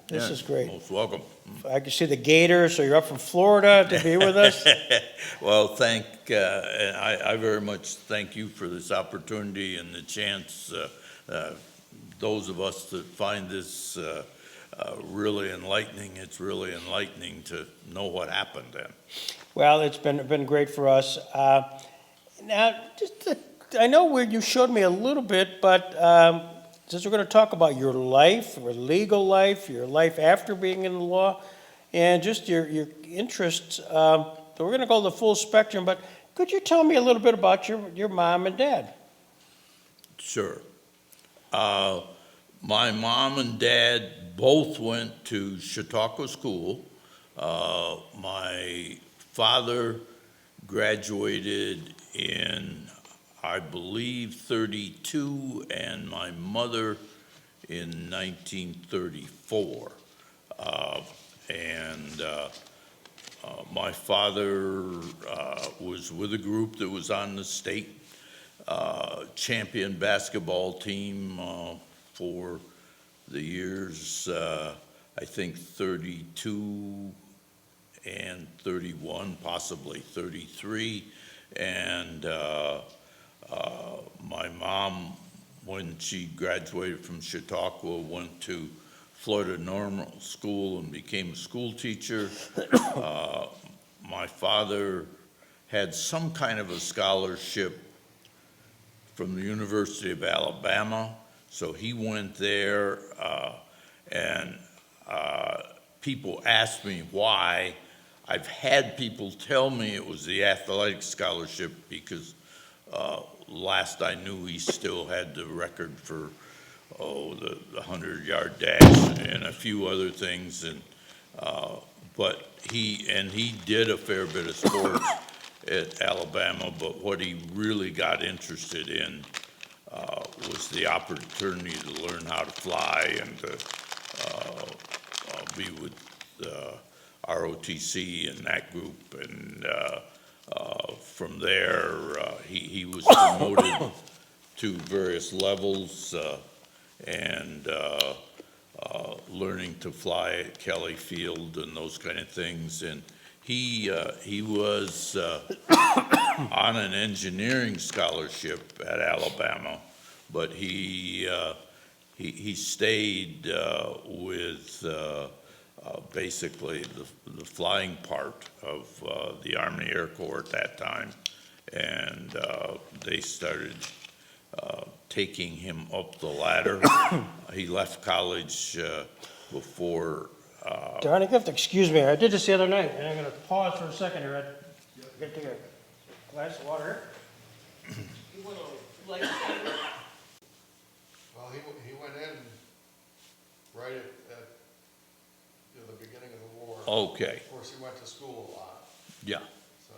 This Yeah, is great. Most welcome. I can see the Gators, so you're up from Florida to be with us. Well, I very much thank you for this opportunity and the chance, those of us that find this really enlightening, it's really enlightening to know what happened then. Well, it's been great for us. Now, I know where you showed me a little bit, but since we're going to talk about your life, your legal life, your life after being in the law, and just your interests, so we're going to go the full spectrum. But could you tell me a little bit about your mom and dad? Sure. My mom and dad both went to Chautauqua School. My father graduated in, I believe, 32, and my mother in 1934. My father was with a group that was on the state champion basketball team for the years, I think 32 and 31, possibly 33. And my mom, when she graduated from Chautauqua, went to Florida Normal School and became a school teacher. My father had some kind of a scholarship from the University of Alabama, so he went there, and people asked me why. I've had people tell me it was the athletic scholarship because last I knew he still had the record for the 100-yard dash and a few other things, and but he did a fair bit of sports at Alabama, but what he really got interested in was the opportunity to learn how to fly and to be with ROTC and that group. And from there, he was promoted to various levels and learning to fly at Kelly Field and those kind of things. And he was on an engineering scholarship at Alabama, but he stayed with basically the flying part of the Army Air Corps at that time, and they started taking him up the ladder. He left college before. Darn, you have to excuse me. I did this the other night, and I'm going to pause for a second here. I get to get a glass of water. You want a lightsaber? Well, he went in right at the beginning of the war. Okay. Of course, he went to school a lot, Yeah. so.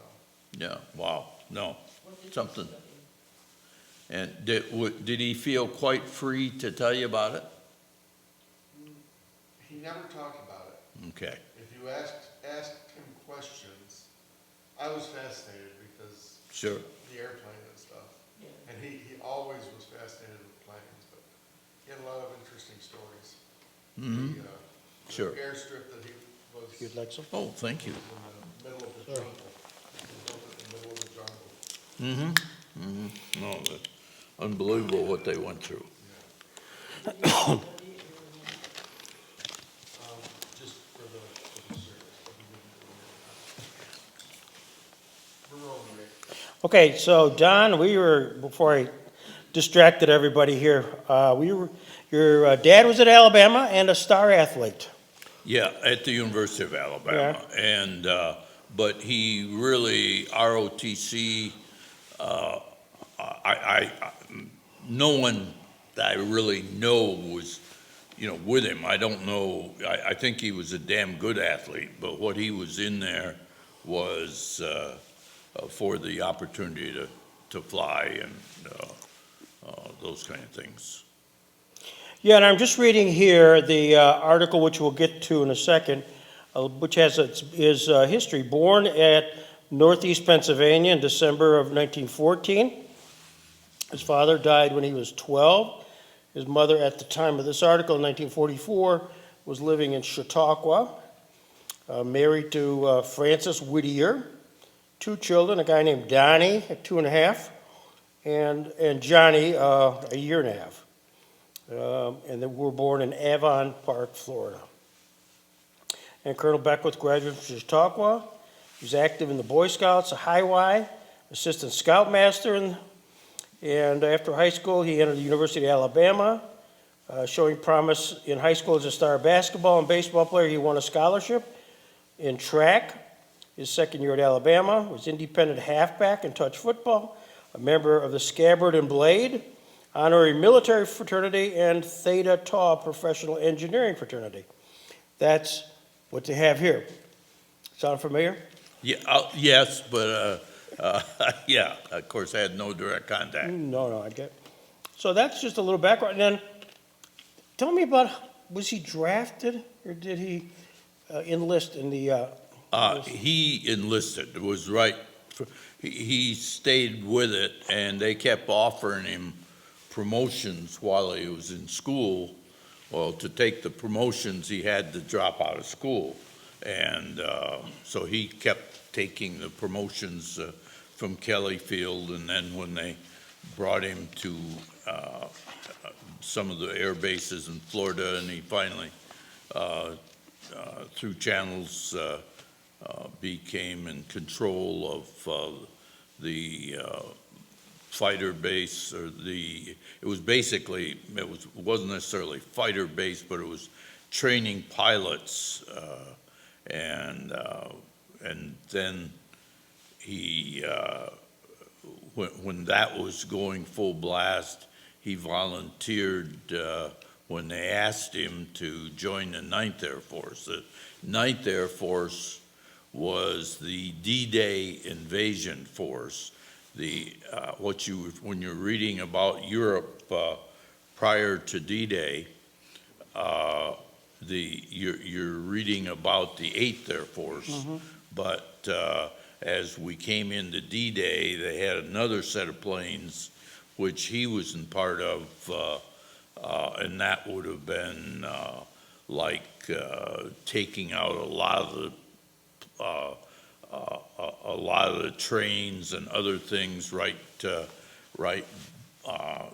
Yeah. Wow. No. Something. And did he feel quite free to tell you about it? He never talked about it. Okay. If you asked him questions, I was fascinated because Sure. the airplane and stuff. Yeah. And he always was fascinated with planes, but he had a lot of interesting stories. Mm-hmm. Sure. The airstrip that he was If you'd like some. Oh, thank you. in the middle of the jungle. He built it in the middle of the jungle. Mm-hmm. Mm-hmm. No, that's unbelievable what they went through. Just for the service. We're rolling, Rick. Okay, so Don, before I distracted everybody here, your dad was at Alabama and a star athlete. Yeah, at the University of Alabama. And, but he really, ROTC, no one that I really know was, with him. I don't know, I think he was a damn good athlete, but what he was in there was for the opportunity to fly and those kind of things. Yeah, and I'm just reading here the article, which we'll get to in a second, which has his history. Born at Northeast Pennsylvania in December of 1914. His father died when he was 12. His mother, at the time of this article in 1944, was living in Chautauqua, married to Frances Whittier, 2 children, a guy named Donnie at 2.5, and Johnny, a year and a half. And they were born in Avon Park, Florida. And Colonel Beckwith graduated from Chautauqua. He was active in the Boy Scouts, a Highway, assistant scoutmaster, and after high school, he entered the University of Alabama, showing promise in high school as a star basketball and baseball player. He won a scholarship in track his second year at Alabama, was independent halfback in touch football, a member of the Scabbard and Blade, honorary military fraternity, and Theta Tau professional engineering fraternity. That's what they have here. Sound familiar? Yeah, yes, but, yeah, of course, I had no direct contact. No, I get. So that's just a little background. And then, tell me about, was he drafted or did he enlist in the? He enlisted, it was right, he stayed with it, and they kept offering him promotions while he was in school. Well, to take the promotions, he had to drop out of school. And so he kept taking the promotions from Kelly Field, and then when they brought him to some of the air bases in Florida, and he finally, through channels, became in control of the fighter base, or it was basically, it wasn't necessarily fighter base, but it was training pilots, and then he, when that was going full blast, he volunteered when they asked him to join the 9th Air Force. The 9th Air Force was the D-Day invasion force. When you're reading about Europe prior to D-Day, you're reading about the 8th Air Force, but as we came into D-Day, they had another set of planes which he was in part of, and that would have been like taking out a lot of the trains and other things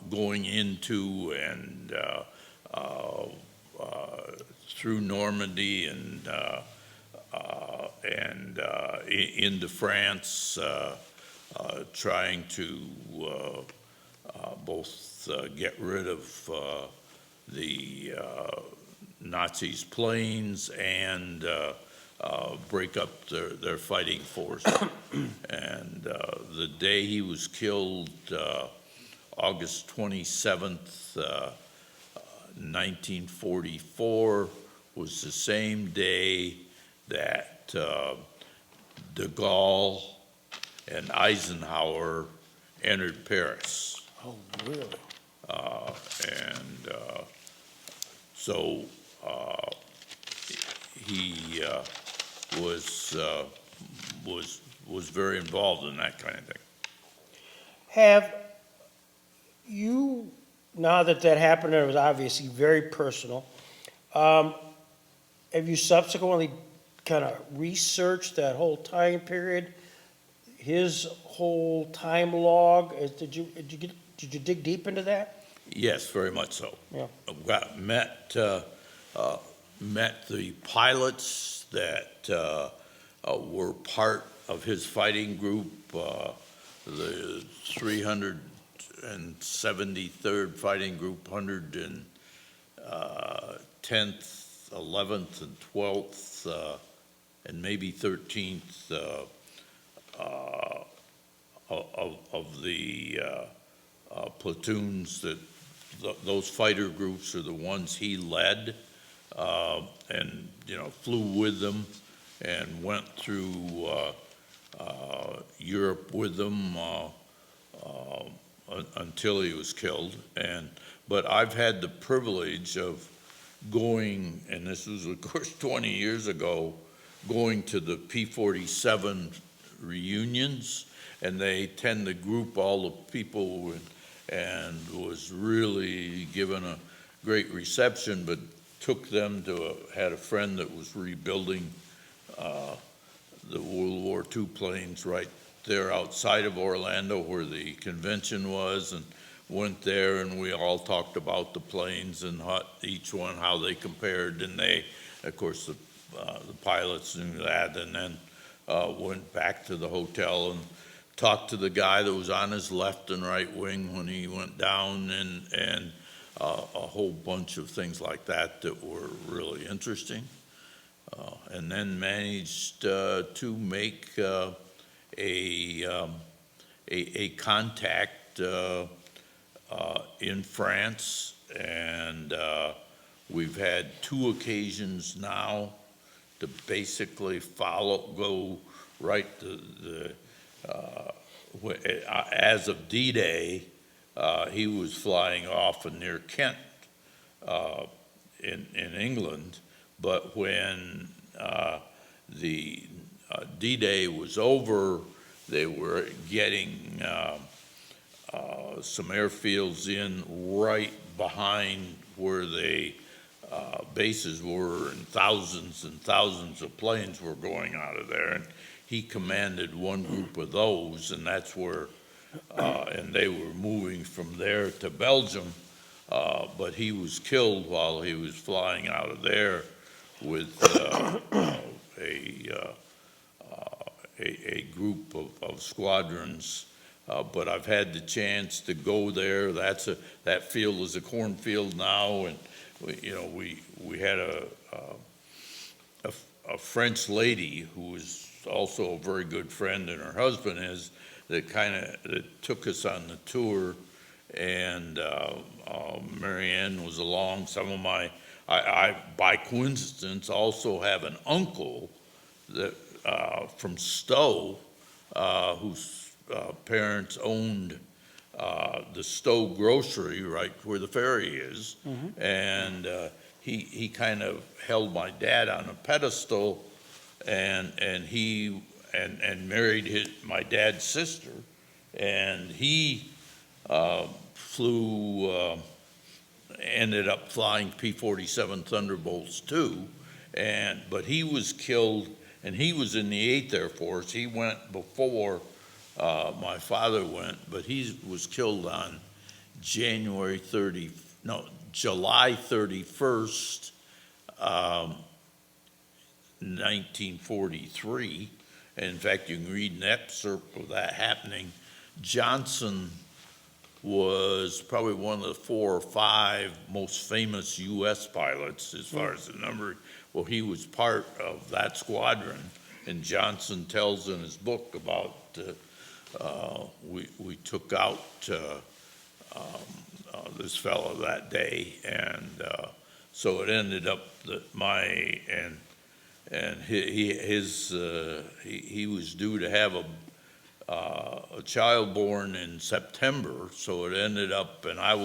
going into and through Normandy and into France, trying to both get rid of the Nazis' planes and break up their fighting force. And the day he was killed, August 27th, 1944, was the same day that de Gaulle and Eisenhower entered Paris. Oh, really? So he was very involved in that kind of thing. Have you, now that happened, and it was obviously very personal, have you subsequently kind of researched that whole time period, his whole time log? Did you dig deep into that? Yes, very much so. Yeah. Met the pilots that were part of his fighting group, the 373rd Fighting Group, 110th, 11th, and 12th, and maybe 13th of the platoons that those fighter groups are the ones he led, and flew with them and went through Europe with them until he was killed. But I've had the privilege of going, and this was of course 20 years ago, going to the P-47 reunions, and they tend to group all the people and was really given a great reception. But took them to, had a friend that was rebuilding the World War II planes right there outside of Orlando where the convention was, and went there, and we all talked about the planes and each one, how they compared, and of course, the pilots knew that, and then went back to the hotel and talked to the guy that was on his left and right wing when he went down, and a whole bunch of things like that that were really interesting. And then managed to make a contact in France, and we've had 2 occasions now to basically go right to as of D-Day, he was flying off near Kent in England, but when the D-Day was over, they were getting some airfields in right behind where the bases were, and thousands of planes were going out of there. And he commanded one group of those, and that's where, and they were moving from there to Belgium, but he was killed while he was flying out of there with a group of squadrons. But I've had the chance to go there. That field is a cornfield now, and we had a French lady who was also a very good friend, and her husband is, that took us on the tour, and Marianne was along. I by coincidence also have an uncle that from Stowe, whose parents owned the Stowe grocery right where the ferry is, and he kind of held my dad on a pedestal, and married my dad's sister, and he ended up flying P-47 Thunderbolts too, but he was killed, and he was in the 8th Air Force. He went before my father went, but he was killed on July 31st, 1943. And in fact, you can read an excerpt of that happening. Johnson was probably one of the 4 or 5 most famous U.S. pilots as far as the number. Well, he was part of that squadron, and Johnson tells in his book about we took out this fellow that day, and so it ended up that he was due to have a child born in September, so it ended up, and I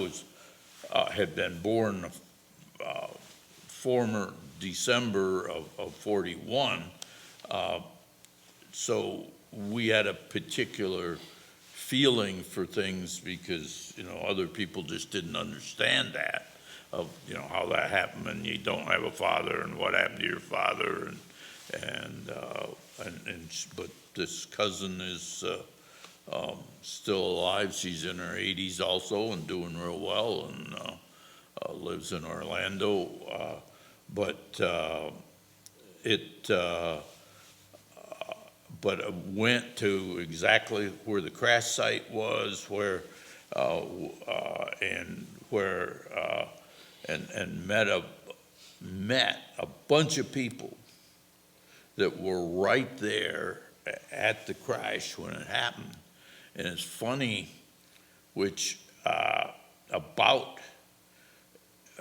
had been born former December of 41, so we had a particular feeling for things because other people just didn't understand that, of how that happened, and you don't have a father, and what happened to your father, but this cousin is still alive. She's in her 80s also and doing real well, and lives in Orlando, but it went to exactly where the crash site was, and met a bunch of people that were right there at the crash when it happened. And it's funny, which about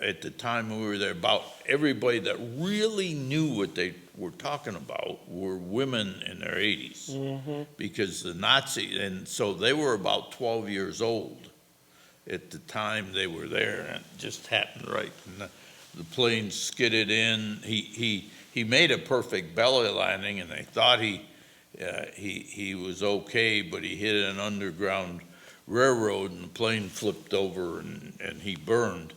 at the time we were there, about everybody that really knew what they were talking about were women in their 80s, because the Nazis, and so they were about 12 years old at the time they were there, and it just happened right. And the plane skidded in. He made a perfect belly landing, and they thought he was okay, but he hit an underground railroad, and the plane flipped over, and he burned.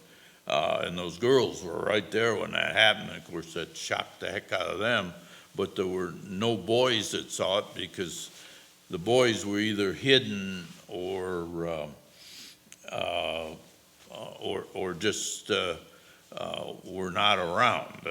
And those girls were right there when that happened. Of course, that shocked the heck out of them. But there were no boys that saw it because the boys were either hidden or just were not around.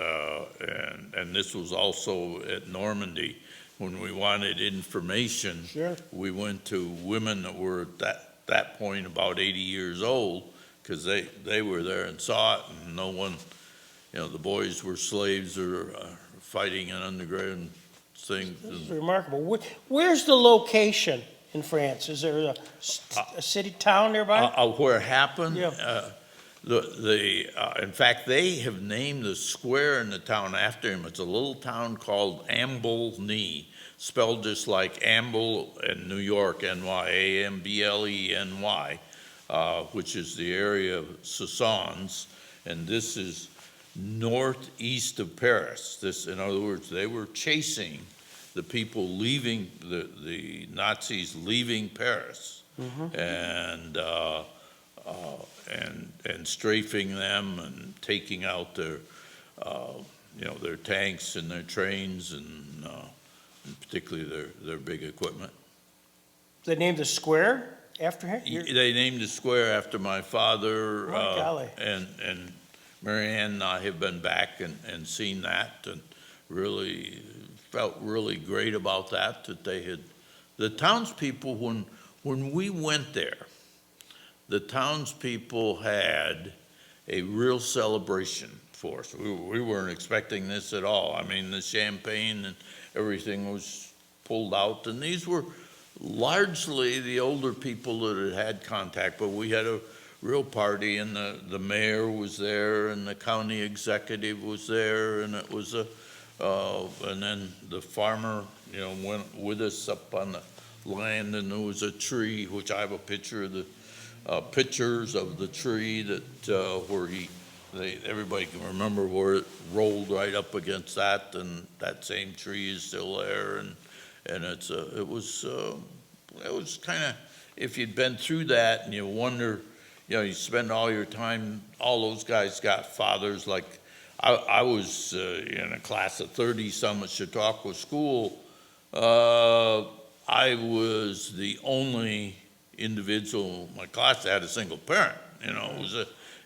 And this was also at Normandy. When we wanted information, Sure. we went to women that were at that point about 80 years old, because they were there and saw it, and no one, the boys were slaves or fighting in underground things. This is remarkable. Where's the location in France? Is there a city, town nearby? Where it happened? Yeah. In fact, they have named the square in the town after him. It's a little town called Ambleny, spelled just like Amble in New York, N-Y, Ambleny, which is the area of Soissons, and this is northeast of Paris. This, in other words, they were chasing the people leaving, the Nazis leaving Paris, and strafing them and taking out their, their tanks and their trains and particularly their big equipment. They named the square after him? They named the square after my father. Oh, golly. And Mary Ann and I have been back and seen that and really felt really great about that they had, the townspeople, when we went there, the townspeople had a real celebration for us. We weren't expecting this at all. I mean, the champagne and everything was pulled out, and these were largely the older people that had contact, but we had a real party, and the mayor was there, and the county executive was there, and it was and then the farmer, went with us up on the land, and there was a tree, which I have a picture of the pictures of the tree that where everybody can remember where it rolled right up against that, and that same tree is still there, and it was kind of, if you'd been through that and you wonder, you spend all your time, all those guys got fathers. Like I was in a class of 30-some at Chautauqua School. I was the only individual in my class that had a single parent.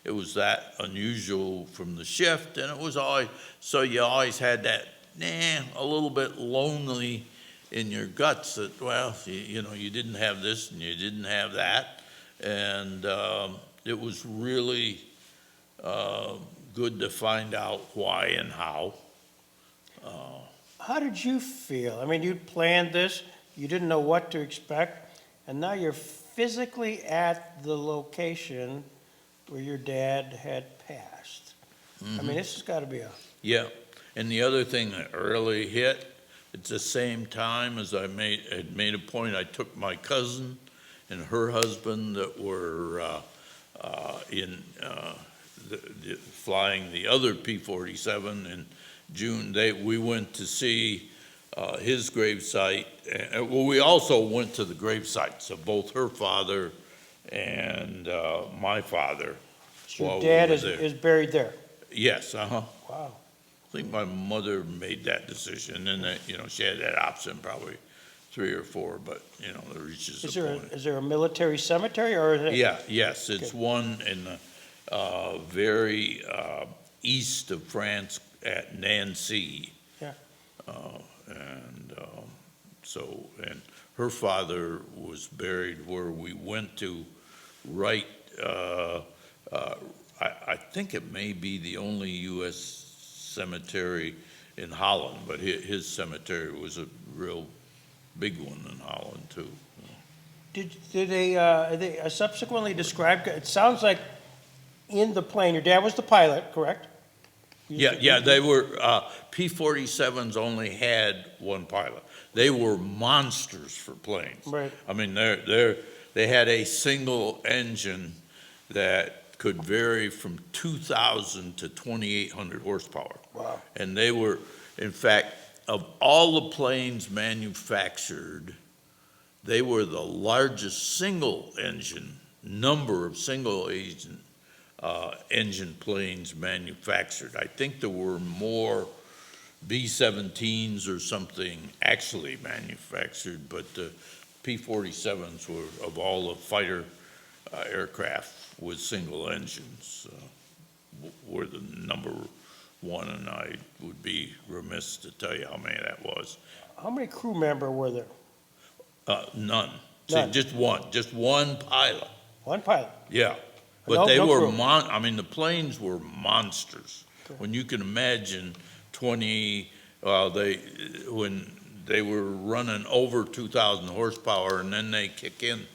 It was that unusual from the shift, and it was always, so you always had that, a little bit lonely in your guts that, well, you didn't have this and you didn't have that, and it was really good to find out why and how. How did you feel? I mean, you planned this, you didn't know what to expect, and now you're physically at the location where your dad had passed. I mean, this has got to be Yeah, and the other thing that really hit, at the same time as I had made a point, I took my cousin and her husband that were flying the other P-47 in June. We went to see his gravesite. Well, we also went to the gravesites of both her father and my father. So while your we dad were is there. buried there? Yes, Wow. I think my mother made that decision, and that, she had that option, probably 3 or 4, but, it reaches a point. Is there a military cemetery, or is it? Yes, it's one in the very east of France at Nancy. Yeah. And her father was buried where we went to, right, I think it may be the only U.S. cemetery in Holland, but his cemetery was a real big one in Holland, too. Did they subsequently describe, it sounds like in the plane, your dad was the pilot, correct? Yeah, they were, P-47s only had one pilot. They were monsters for planes. Right. I mean, they had a single engine that could vary from 2,000 to 2,800 horsepower. Wow. And they were, in fact, of all the planes manufactured, they were the largest single engine, number of single engine engine planes manufactured. I think there were more B-17s or something actually manufactured, but the P-47s were, of all the fighter aircraft with single engines, were the number one, and I would be remiss to tell you how many that was. How many crew member were there? None. None. See, just one pilot. One pilot. Yeah, but No- they no were crew. I mean, the planes were monsters. When you can imagine when they were running over 2,000 horsepower, and then they kick in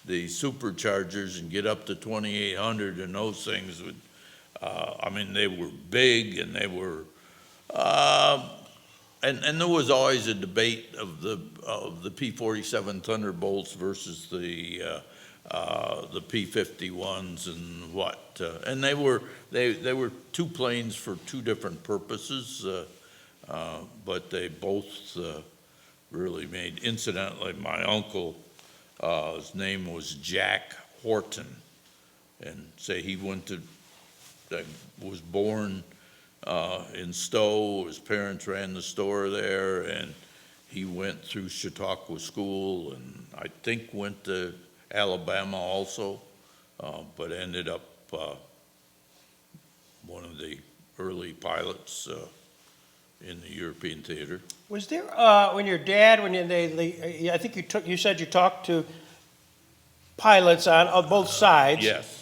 the superchargers and get up to 2,800, and those things would, I mean, they were big, and they were, and there was always a debate of the P-47 Thunderbolts versus the P-51s and what, and they were two planes for two different purposes, but they both really made. Incidentally, my uncle, his name was Jack Horton, and say he was born in Stowe. His parents ran the store there, and he went through Chautauqua School, and I think went to Alabama also, but ended up one of the early pilots in the European theater. Was there, when your dad, I think you said you talked to pilots on both sides. Yes.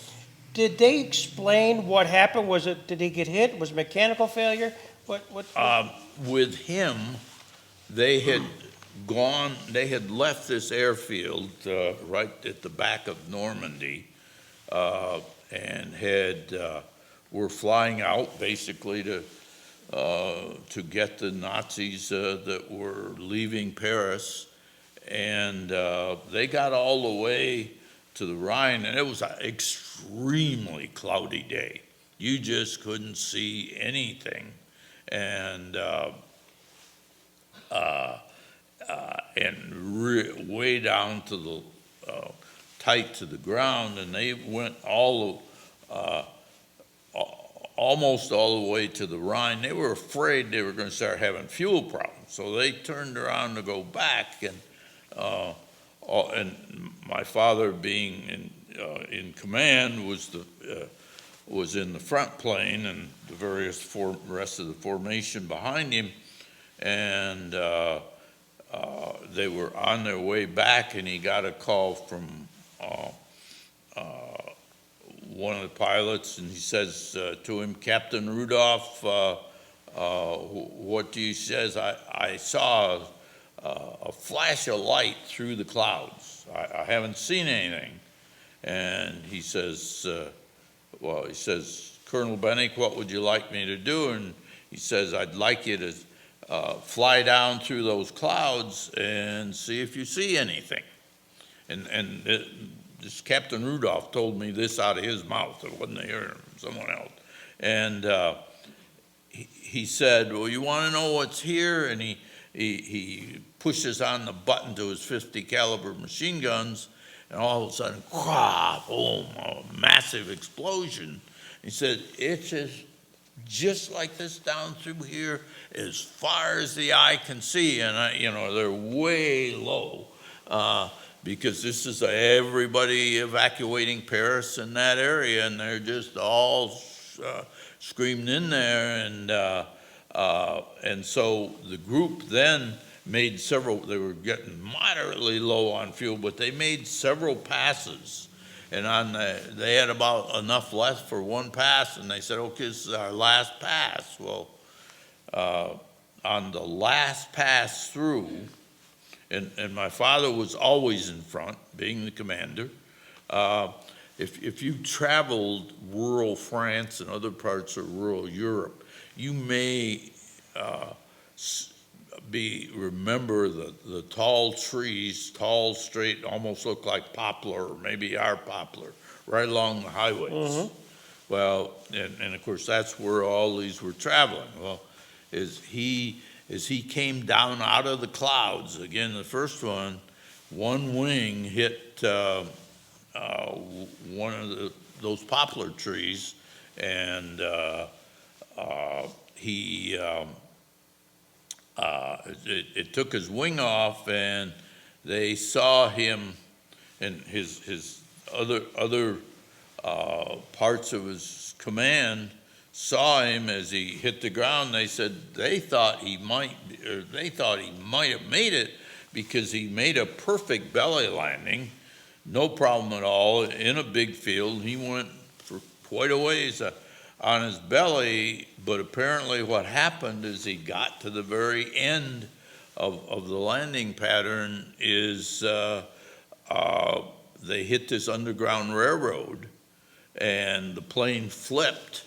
Did they explain what happened? Did he get hit? Was it mechanical failure? What? With him, they had left this airfield right at the back of Normandy, and were flying out basically to get the Nazis that were leaving Paris, and they got all the way to the Rhine, and it was an extremely cloudy day. You just couldn't see anything, and way down to the tight to the ground, and they went almost all the way to the Rhine. They were afraid they were going to start having fuel problems, so they turned around to go back, and my father, being in command, was in the front plane, and the rest of the formation behind him, and they were on their way back, and he got a call from one of the pilots, and he says to him, "Captain Rudolph, what do you?" Says, I saw a flash of light through the clouds. I haven't seen anything. And he says, "Colonel Bennink, what would you like me to do?" And he says, "I'd like you to fly down through those clouds and see if you see anything." And this Captain Rudolph told me this out of his mouth. It wasn't here, someone else. And he said, "Well, you want to know what's here?" And he pushes on the button to his 50 caliber machine guns, and all of a sudden, crah, boom, a massive explosion. He said, "It's just like this down through here, as far as the eye can see." And they're way low, because this is everybody evacuating Paris in that area, and they're just all screaming in there, and so the group then made several. They were getting moderately low on fuel, but they made several passes, and they had about enough left for one pass, and they said, "Okay, this is our last pass." Well, on the last pass through, and my father was always in front, being the commander. If you traveled rural France and other parts of rural Europe, you may remember the tall trees, tall, straight, almost look like poplar, or maybe our poplar, right along the highways. Mm-hmm. Well, and of course that's where all these were traveling. Well, as he came down out of the clouds, again, the first one wing hit one of those poplar trees, and it took his wing off, and they saw him, and his other parts of his command saw him as he hit the ground. They said they thought he might have made it because he made a perfect belly landing, no problem at all, in a big field. He went for quite a ways on his belly, but apparently what happened is he got to the very end of the landing pattern is they hit this Underground Railroad, and the plane flipped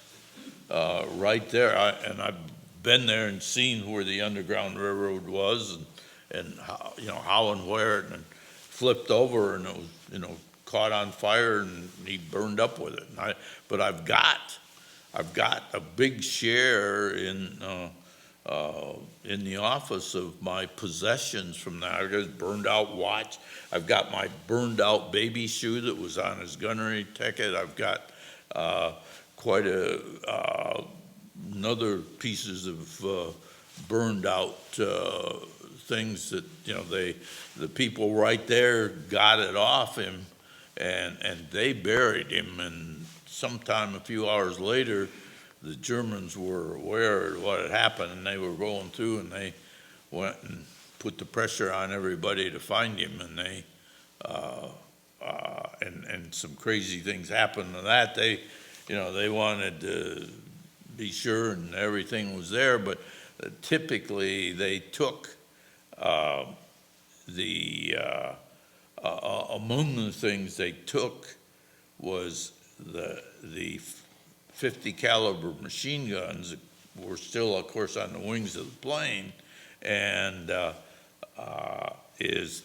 right there. I've been there and seen where the Underground Railroad was, and how, how and where, and flipped over, and it was, caught on fire, and he burned up with it. But I've got a big share in the office of my possessions from that. I've got his burned out watch. I've got my burned out baby shoe that was on his gunnery ticket. I've got quite another pieces of burned out things that the people right there got it off him, and they buried him. And sometime a few hours later, the Germans were aware of what had happened, and they were going through, and they went and put the pressure on everybody to find him, and they and some crazy things happened to that. They wanted to be sure and everything was there, but typically they took among the things they took was the 50 caliber machine guns that were still, of course, on the wings of the plane, and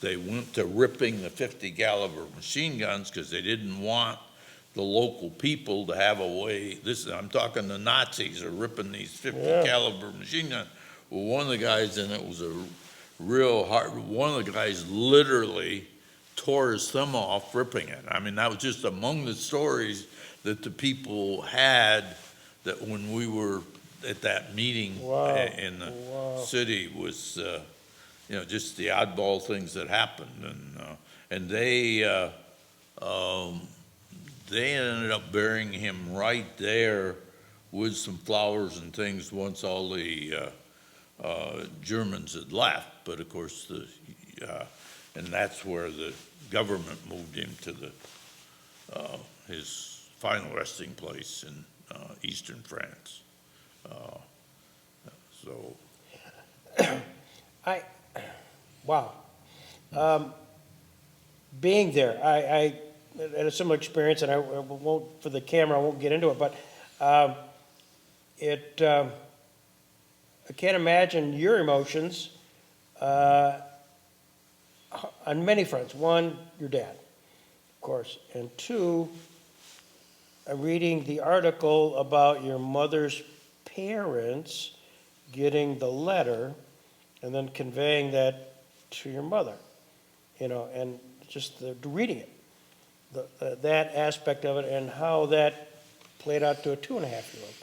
they went to ripping the 50 caliber machine guns because they didn't want the local people to have a way. I'm talking the Nazis are ripping these 50 caliber machine guns. Well, one of the guys, and it was a real hard, one of the guys literally tore his thumb off ripping it. I mean, that was just among the stories that the people had, that when we were at that meeting in the city was, just the oddball things that happened. And they ended up burying him right there with some flowers and things once all the Germans had left. But of course, and that's where the government moved him to his final resting place in eastern France. Being there, I had a similar experience, and I won't, for the camera, I won't get into it, but I can't imagine your emotions on many fronts. One, your dad, of course, and two, I'm reading the article about your mother's parents getting the letter and then conveying that to your mother, and just reading it, that aspect of it, and how that played out to a 2.5-year-old.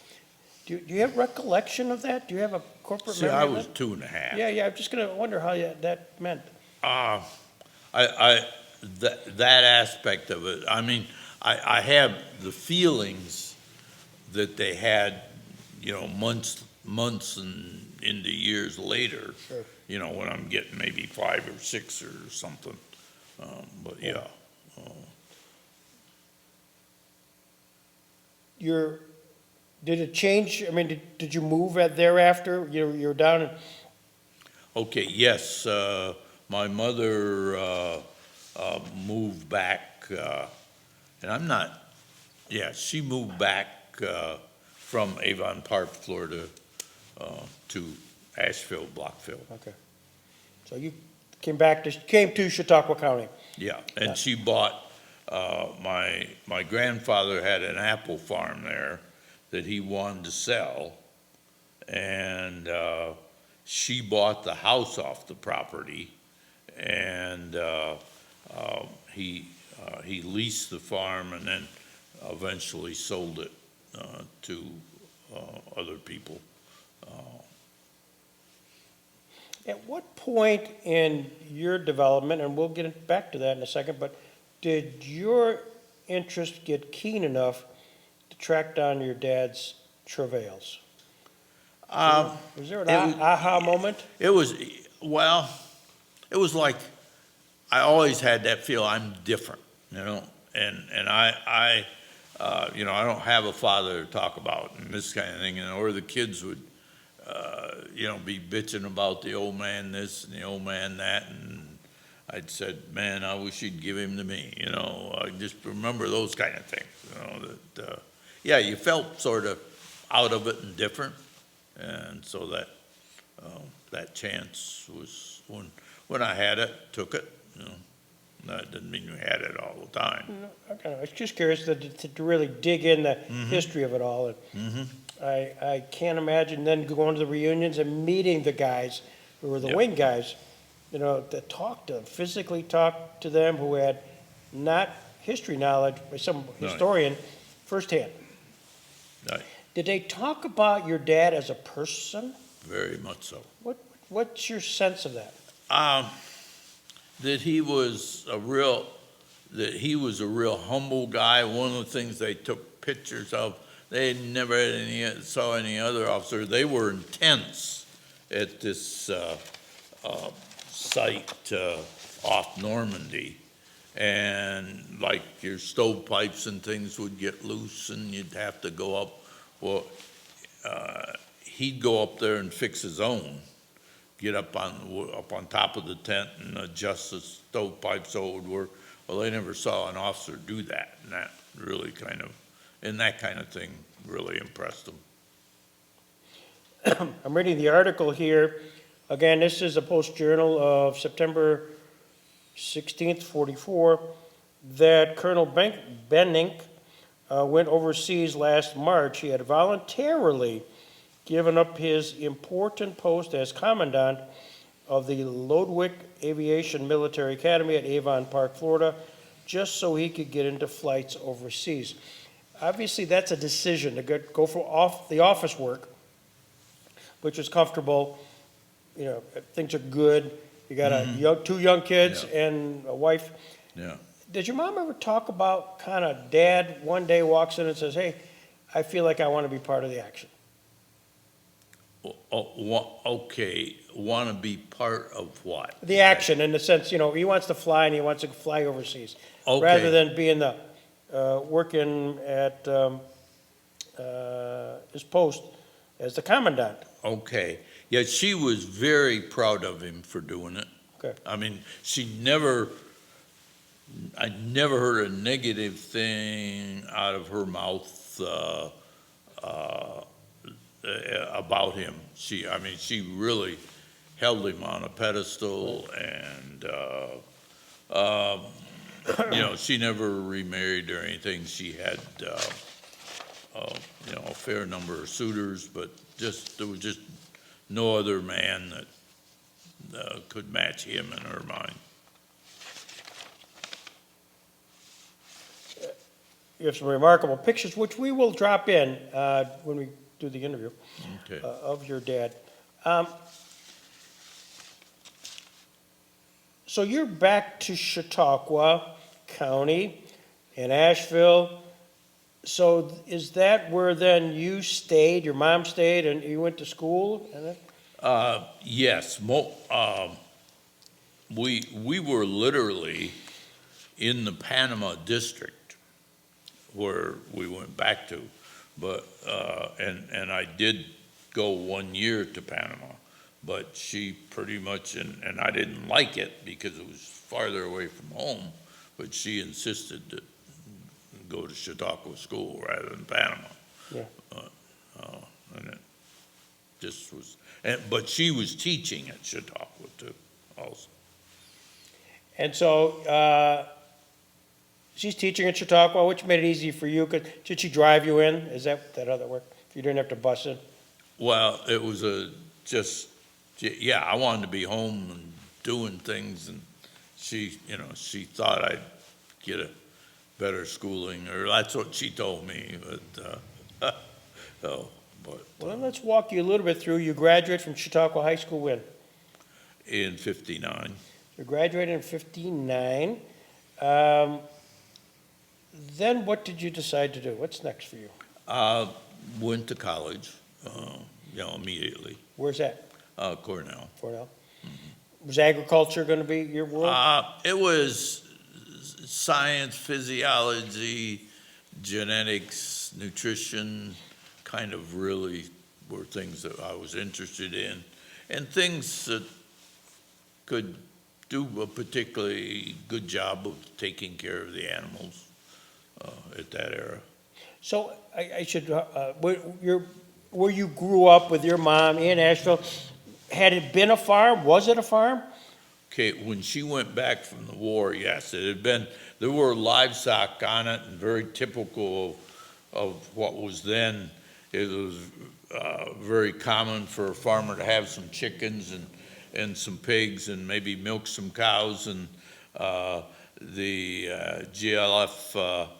Do you have recollection of that? Do you have a corporate memory? I of was that? 2.5. Yeah, I'm just going to wonder how that meant. That aspect of it, I mean, I have the feelings that they had, months and into years later, Sure. When I'm getting maybe 5 or 6 or something. But yeah. Did it change? I mean, did you move thereafter? You were down in... Okay, yes, my mother moved back, and I'm not, she moved back from Avon Park, Florida, to Asheville, Blockville. Okay. So you came to Chautauqua County. Yeah, and she bought, my grandfather had an apple farm there that he wanted to sell, and she bought the house off the property, and he leased the farm, and then eventually sold it to other people. At what point in your development, and we'll get back to that in a second, but did your interest get keen enough to track down your dad's travails? Was there an it was- aha moment? It was, well, it was like, I always had that feel I'm different, and I I don't have a father to talk about and this kind of thing, or the kids would, be bitching about the old man this and the old man that, and I'd said, man, I wish he'd give him to me, I just remember those kind of things, that, yeah, you felt sort of out of it and different, and so that chance was, when I had it, took it, That didn't mean you had it all the time. I was just curious to really dig in the Mm-hmm. history of it all. And I can't imagine then going to the reunions and meeting the guys who were the Yep. wing guys, that physically talk to them, who had not history knowledge, but some Right. historian firsthand. Right. Did they talk about your dad as a person? Very much so. What's your sense of that? That he was a real humble guy. One of the things they took pictures of, they never saw any other officer. They were in tents at this site off Normandy, and like your stovepipes and things would get loose, and you'd have to go up. Well, he'd go up there and fix his own. Get up on top of the tent and adjust the stovepipe so it would work. Well, they never saw an officer do that, and that really that kind of thing really impressed them. I'm reading the article here. Again, this is a Post Journal of September 16th, 44, that Colonel Bennink went overseas last March. He had voluntarily given up his important post as commandant of the Lodwick Aviation Military Academy at Avon Park, Florida, just so he could get into flights overseas. Obviously, that's a decision to go for the office work, which is comfortable. Things are good. You got two young kids Yeah. and a wife. Yeah. Did your mom ever talk about kind of dad one day walks in and says, "Hey, I feel like I want to be part of the action"? Okay, want to be part of what? The action, in the sense, he wants to fly and he wants to fly overseas, Okay. rather than being working at his post as the commandant. Okay. Yeah, she was very proud of him for doing it. Okay. I mean, I never heard a negative thing out of her mouth about him. She really held him on a pedestal, and she never remarried or anything. She had a fair number of suitors, but there was just no other man that could match him in her mind. You have some remarkable pictures, which we will drop in when we do the interview Okay. of your dad. So you're back to Chautauqua County in Asheville. So is that where then you stayed, your mom stayed, and you went to school? Yes, we were literally in the Panama district where we went back to, but and I did go 1 year to Panama, but she pretty much, and I didn't like it because it was farther away from home, but she insisted to go to Chautauqua School rather than Panama. Yeah. And it just was, but she was teaching at Chautauqua too, also. And so she's teaching at Chautauqua, which made it easy for you. Did she drive you in? Is that how that worked? You didn't have to bus in? Well, it was I wanted to be home and doing things, and she thought I'd better schooling, or that's what she told me, but, so, but Well, let's walk you a little bit through. You graduated from Chautauqua High School when? in '59. You graduated in '59. Um, Then what did you decide to do? What's next for you? Went to college, immediately, Where's that? Cornell. Cornell? Was agriculture going to be your world? It was science, physiology, genetics, nutrition, kind of really were things that I was interested in, and things that could do a particularly good job of taking care of the animals at that era. So I should, where you grew up with your mom in Asheville, had it been a farm? Was it a farm? Okay, when she went back from the war, yes, it had been, there were livestock on it, and very typical of what was then. It was very common for a farmer to have some chickens and some pigs and maybe milk some cows, and the GLF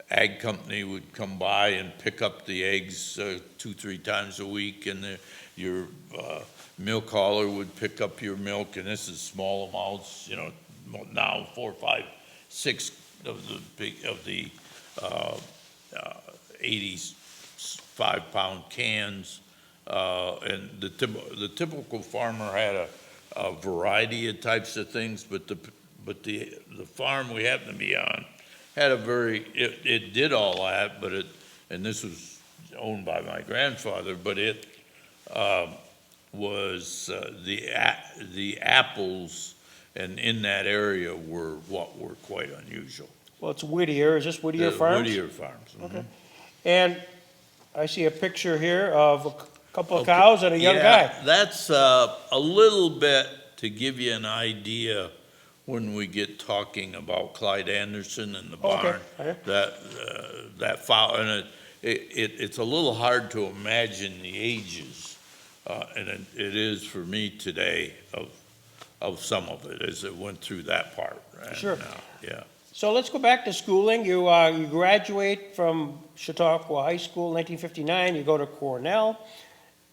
ag company would come by and pick up the eggs 2-3 times a week, and your milk hauler would pick up your milk, and this is small amounts, now 4, 5, 6 of the 85-pound cans, and the typical farmer had a variety of types of things, but the farm we happened to be on had it did all that, but and this was owned by my grandfather, but it was the apples, and in that area were quite unusual. Well, it's Whittier. Is this Whittier Farms? Whittier Farms. Mhm. Okay. And I see a picture here of a couple of Okay, cows and a young yeah, guy. That's a little bit to give you an idea when we get talking about Clyde Anderson and the barn. Okay. That fowl, and it's a little hard to imagine the ages, and it is for me today of some of it as it went through that part. And, Sure. Yeah. So let's go back to schooling. You graduate from Chautauqua High School in 1959. You go to Cornell.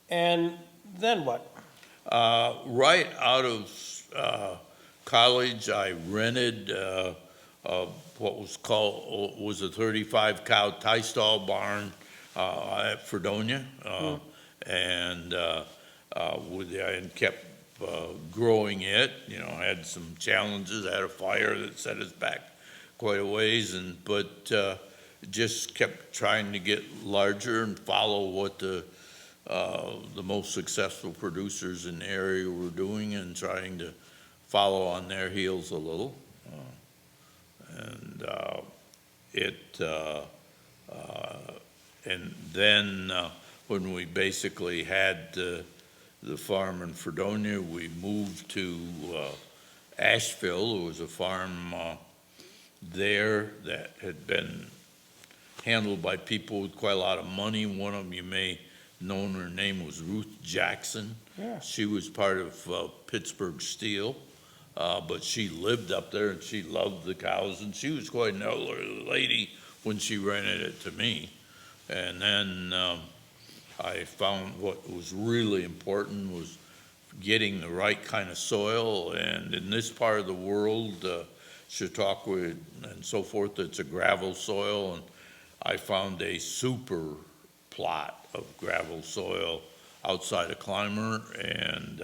And then what? Right out of college, I rented what was a 35 cow tie stall barn at Fredonia, and kept growing it. Had some challenges. I had a fire that set us back quite a ways, but just kept trying to get larger and follow what the most successful producers in the area were doing, and trying to follow on their heels a little. And then when we basically had the farm in Fredonia, we moved to Asheville. There was a farm there that had been handled by people with quite a lot of money. One of them, you may know, her name was Ruth Jackson. Yeah. She was part of Pittsburgh Steel, but she lived up there and she loved the cows, and she was quite an elderly lady when she rented it to me. And then I found what was really important was getting the right kind of soil, and in this part of the world, Chautauqua and so forth, it's a gravel soil, and I found a super plot of gravel soil outside of Clymer, and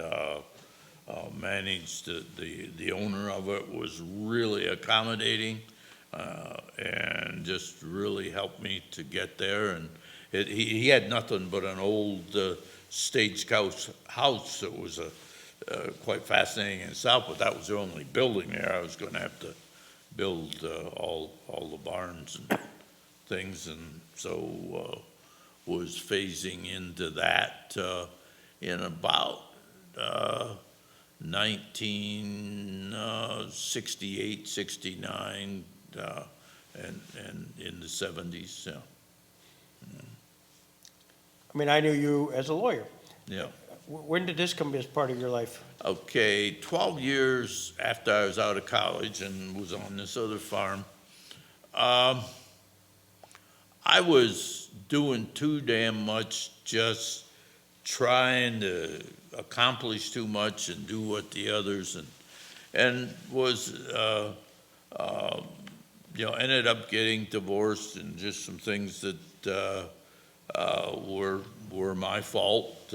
managed the owner of it was really accommodating, and just really helped me to get there. And he had nothing but an old stagecoach house that was quite fascinating in itself, but that was the only building there. I was going to have to build all the barns and things, and so was phasing into that in about 1968, 69, and in the 70s. Yeah. I mean, I knew you as a lawyer. Yeah. When did this come as part of your life? Okay, 12 years after I was out of college and was on this other farm, I was doing too damn much, just trying to accomplish too much and do what the others, and was, ended up getting divorced, and just some things that were my fault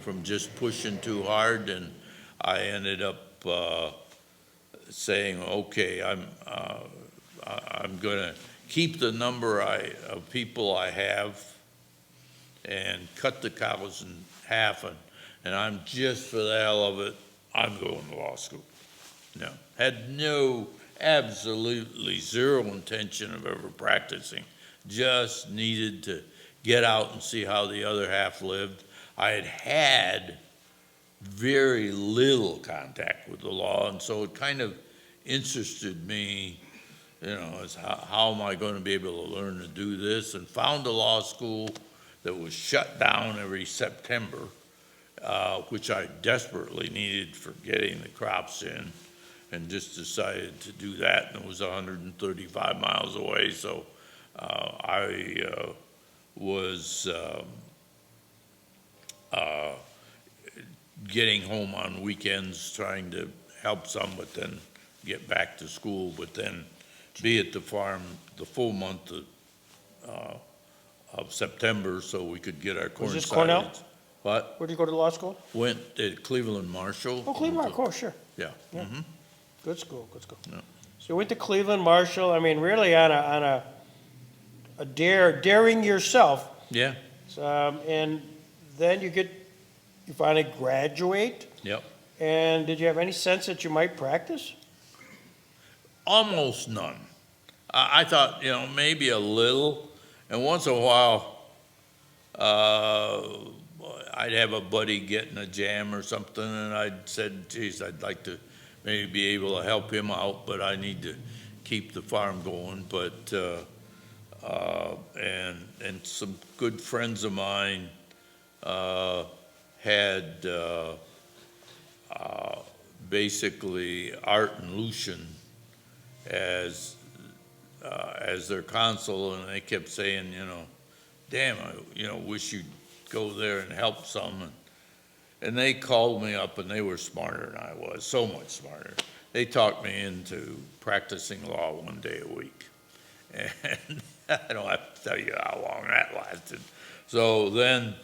from just pushing too hard, and I ended up saying, okay, I'm gonna keep the number of people I have and cut the cows in half, and I'm just for the hell of it, I'm going to law school. No, had absolutely zero intention of ever practicing. Just needed to get out and see how the other half lived. I had very little contact with the law, and so it kind of interested me, as how am I going to be able to learn to do this, and found a law school that was shut down every September, which I desperately needed for getting the crops in, and just decided to do that, and it was 135 miles away, so I was getting home on weekends, trying to help some, but then get back to school, but then be at the farm the full month of September, so we could get our corn Was this silage. Cornell? What? Where did you go to law school? Went at Cleveland Marshall. Oh, Cleveland, of course, sure. Yeah. Yeah. Mhm. Good school, good school. Yeah. So you went to Cleveland Marshall, I mean, really on a daring yourself. Yeah, And then you finally graduate, yep. and did you have any sense that you might practice? Almost none. I thought, maybe a little, and once in a while, I'd have a buddy get in a jam or something, and I'd said, geez, I'd like to maybe be able to help him out, but I need to keep the farm going. But and some good friends of mine had basically Art and Lucian as their consul, and they kept saying, damn, I wish you'd go there and help some. And they called me up, and they were smarter than I was, so much smarter. They talked me into practicing law one day a week. And I don't have to tell you how long that lasted. So then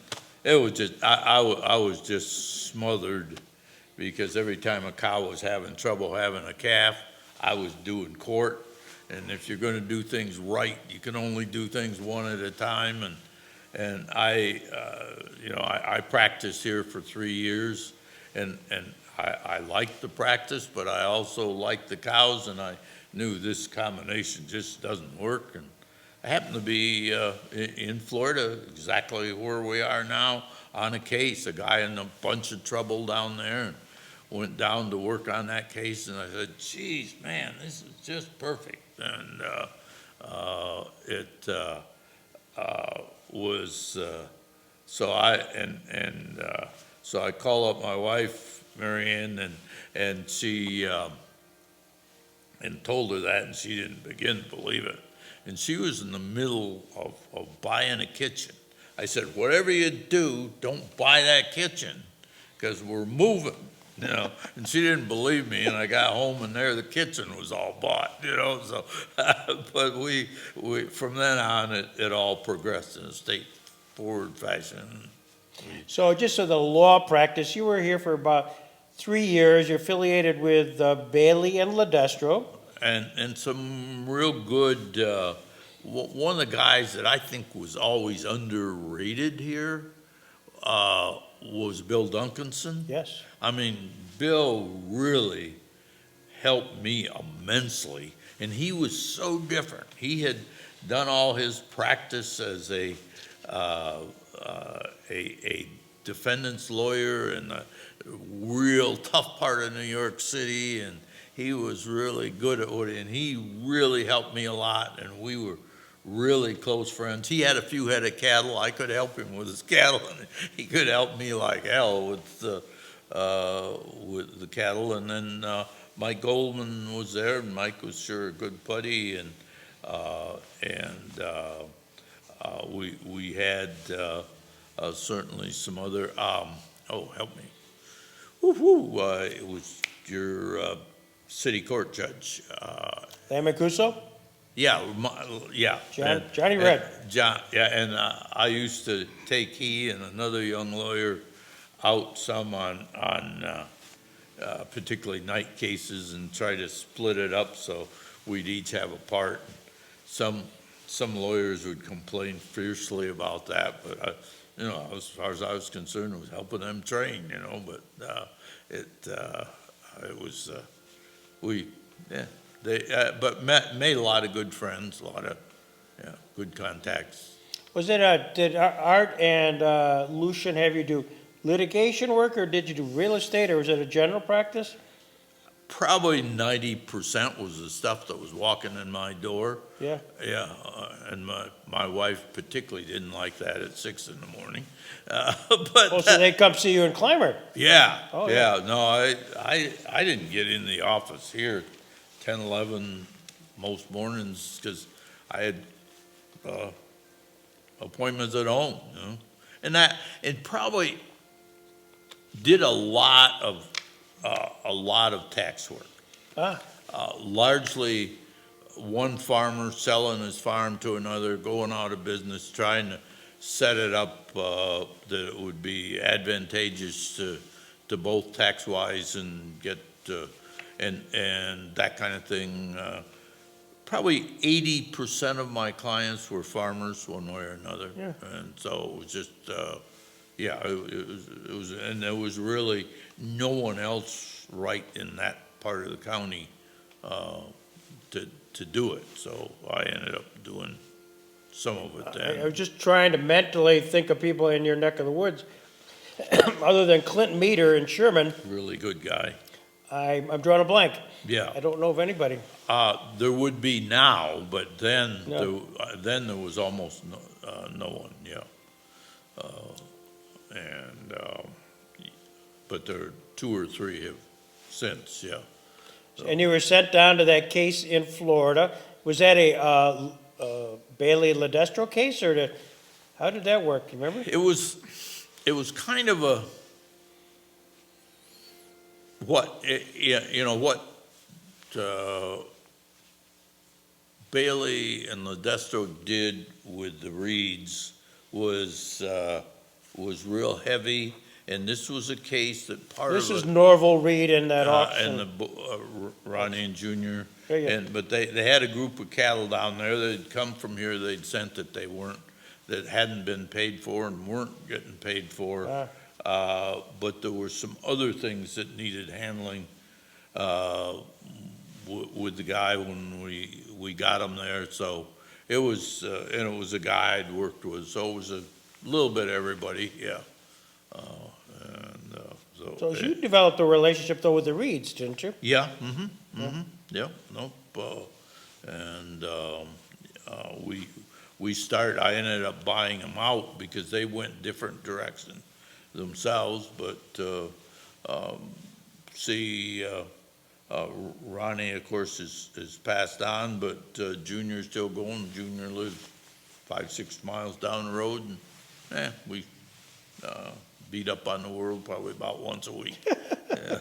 it was just, I was just smothered, because every time a cow was having trouble having a calf, I was doing court. And if you're going to do things right, you can only do things one at a time. And I practiced here for 3 years, and I liked the practice, but I also liked the cows, and I knew this combination just doesn't work. And I happened to be in Florida, exactly where we are now, on a case, a guy in a bunch of trouble down there, and went down to work on that case, and I said, geez, man, this is just perfect. And it was, so I call up my wife, Marianne, and she, and told her that, and she didn't begin to believe it. And she was in the middle of buying a kitchen. I said, whatever you do, don't buy that kitchen, because we're moving, and she didn't believe me, and I got home, and there the kitchen was all bought, so, but we from then on, it all progressed in a straightforward fashion. So just so the law practice, you were here for about 3 years. You're affiliated with Bailey and Ledestro. And some real good, one of the guys that I think was always underrated here was Bill Duncanson. Yes. I mean, Bill really helped me immensely, and he was so different. He had done all his practice as a defendant's lawyer in a real tough part of New York City, and he was really good at it, and he really helped me a lot, and we were really close friends. He had a few head of cattle. I could help him with his cattle, and he could help me like hell with the cattle. And then Mike Goldman was there, and Mike was sure a good buddy, and we had certainly some other, oh, help me. Woo-hoo, it was your city court judge. Sam Mancuso? Yeah, yeah. Johnny Red. John, yeah, and I used to take he and another young lawyer out some on particularly night cases and try to split it up so we'd each have a part. Some lawyers would complain fiercely about that, but as far as I was concerned, it was helping them train, but it was, but made a lot of good friends, a lot of, good contacts. Was it, did Art and Lucian have you do litigation work, or did you do real estate, or was it a general practice? Probably 90% was the stuff that was walking in my door. Yeah. Yeah, and my wife particularly didn't like that at 6 in the morning. Oh, so they come see you in Clymer? Yeah, Oh, yeah. yeah, no, I didn't get in the office here 10, 11 most mornings because I had appointments at home, and probably did a lot of tax work. Ah, Largely one farmer selling his farm to another, going out of business, trying to set it up that it would be advantageous to both tax-wise and get and that kind of thing. Probably 80% of my clients were farmers, one way or another, Yeah. and so it was just it was, and there was really no one else right in that part of the county to do it. So I ended up doing some of it I then. was just trying to mentally think of people in your neck of the woods. Other than Clinton Meter and Sherman, Really good guy. I'm drawing a blank. Yeah. I don't know of anybody. There would be now, but then No. there was almost no one. Yeah. But there are 2 or 3 have since. Yeah. And you were sent down to that case in Florida. Was that a Bailey Ledestro case, or how did that work? You remember? It was kind of a what Bailey and Ledestro did with the Reeds was real heavy, and this was a case that This is Norval Reed and that and auction. Ronnie and Junior. Yeah, yeah. But they had a group of cattle down there that'd come from here. They'd sent that that hadn't been paid for and weren't getting paid for. But there were some other things that needed handling with the guy when we got him there. So it was and it was a guy I'd worked with. So it was a little bit of everybody. Yeah. So you developed a relationship though with the Reeds, didn't you? Yeah, yeah, nope, I ended up buying them out because they went different direction themselves, but, Ronnie, of course, is passed on, but, Junior's still going. Junior lives 5-6 miles down the road, and, we, beat up on the world probably about once a week. Yeah.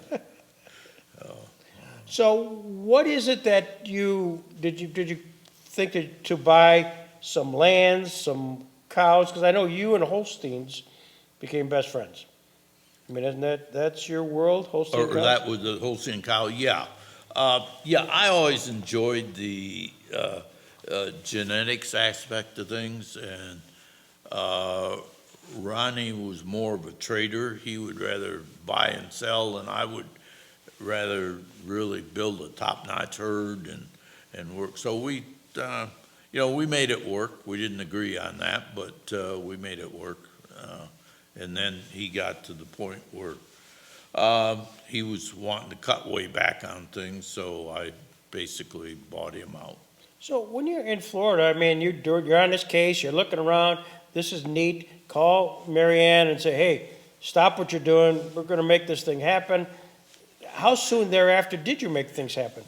So what is it that did you think to buy some lands, some cows? Because I know you and Holsteins became best friends. I mean, that's your world, Holstein Or cows? that was the Holstein cow, yeah. I always enjoyed the genetics aspect of things, and Ronnie was more of a trader. He would rather buy and sell, and I would rather really build a top-notch herd and work. So we made it work. We didn't agree on that, but we made it work. And then he got to the point where he was wanting to cut way back on things, so I basically bought him out. So when you're in Florida, I mean, you're on this case, you're looking around, this is neat. Call Mary Ann and say, hey, stop what you're doing. We're going to make this thing happen. how soon thereafter did you make things happen?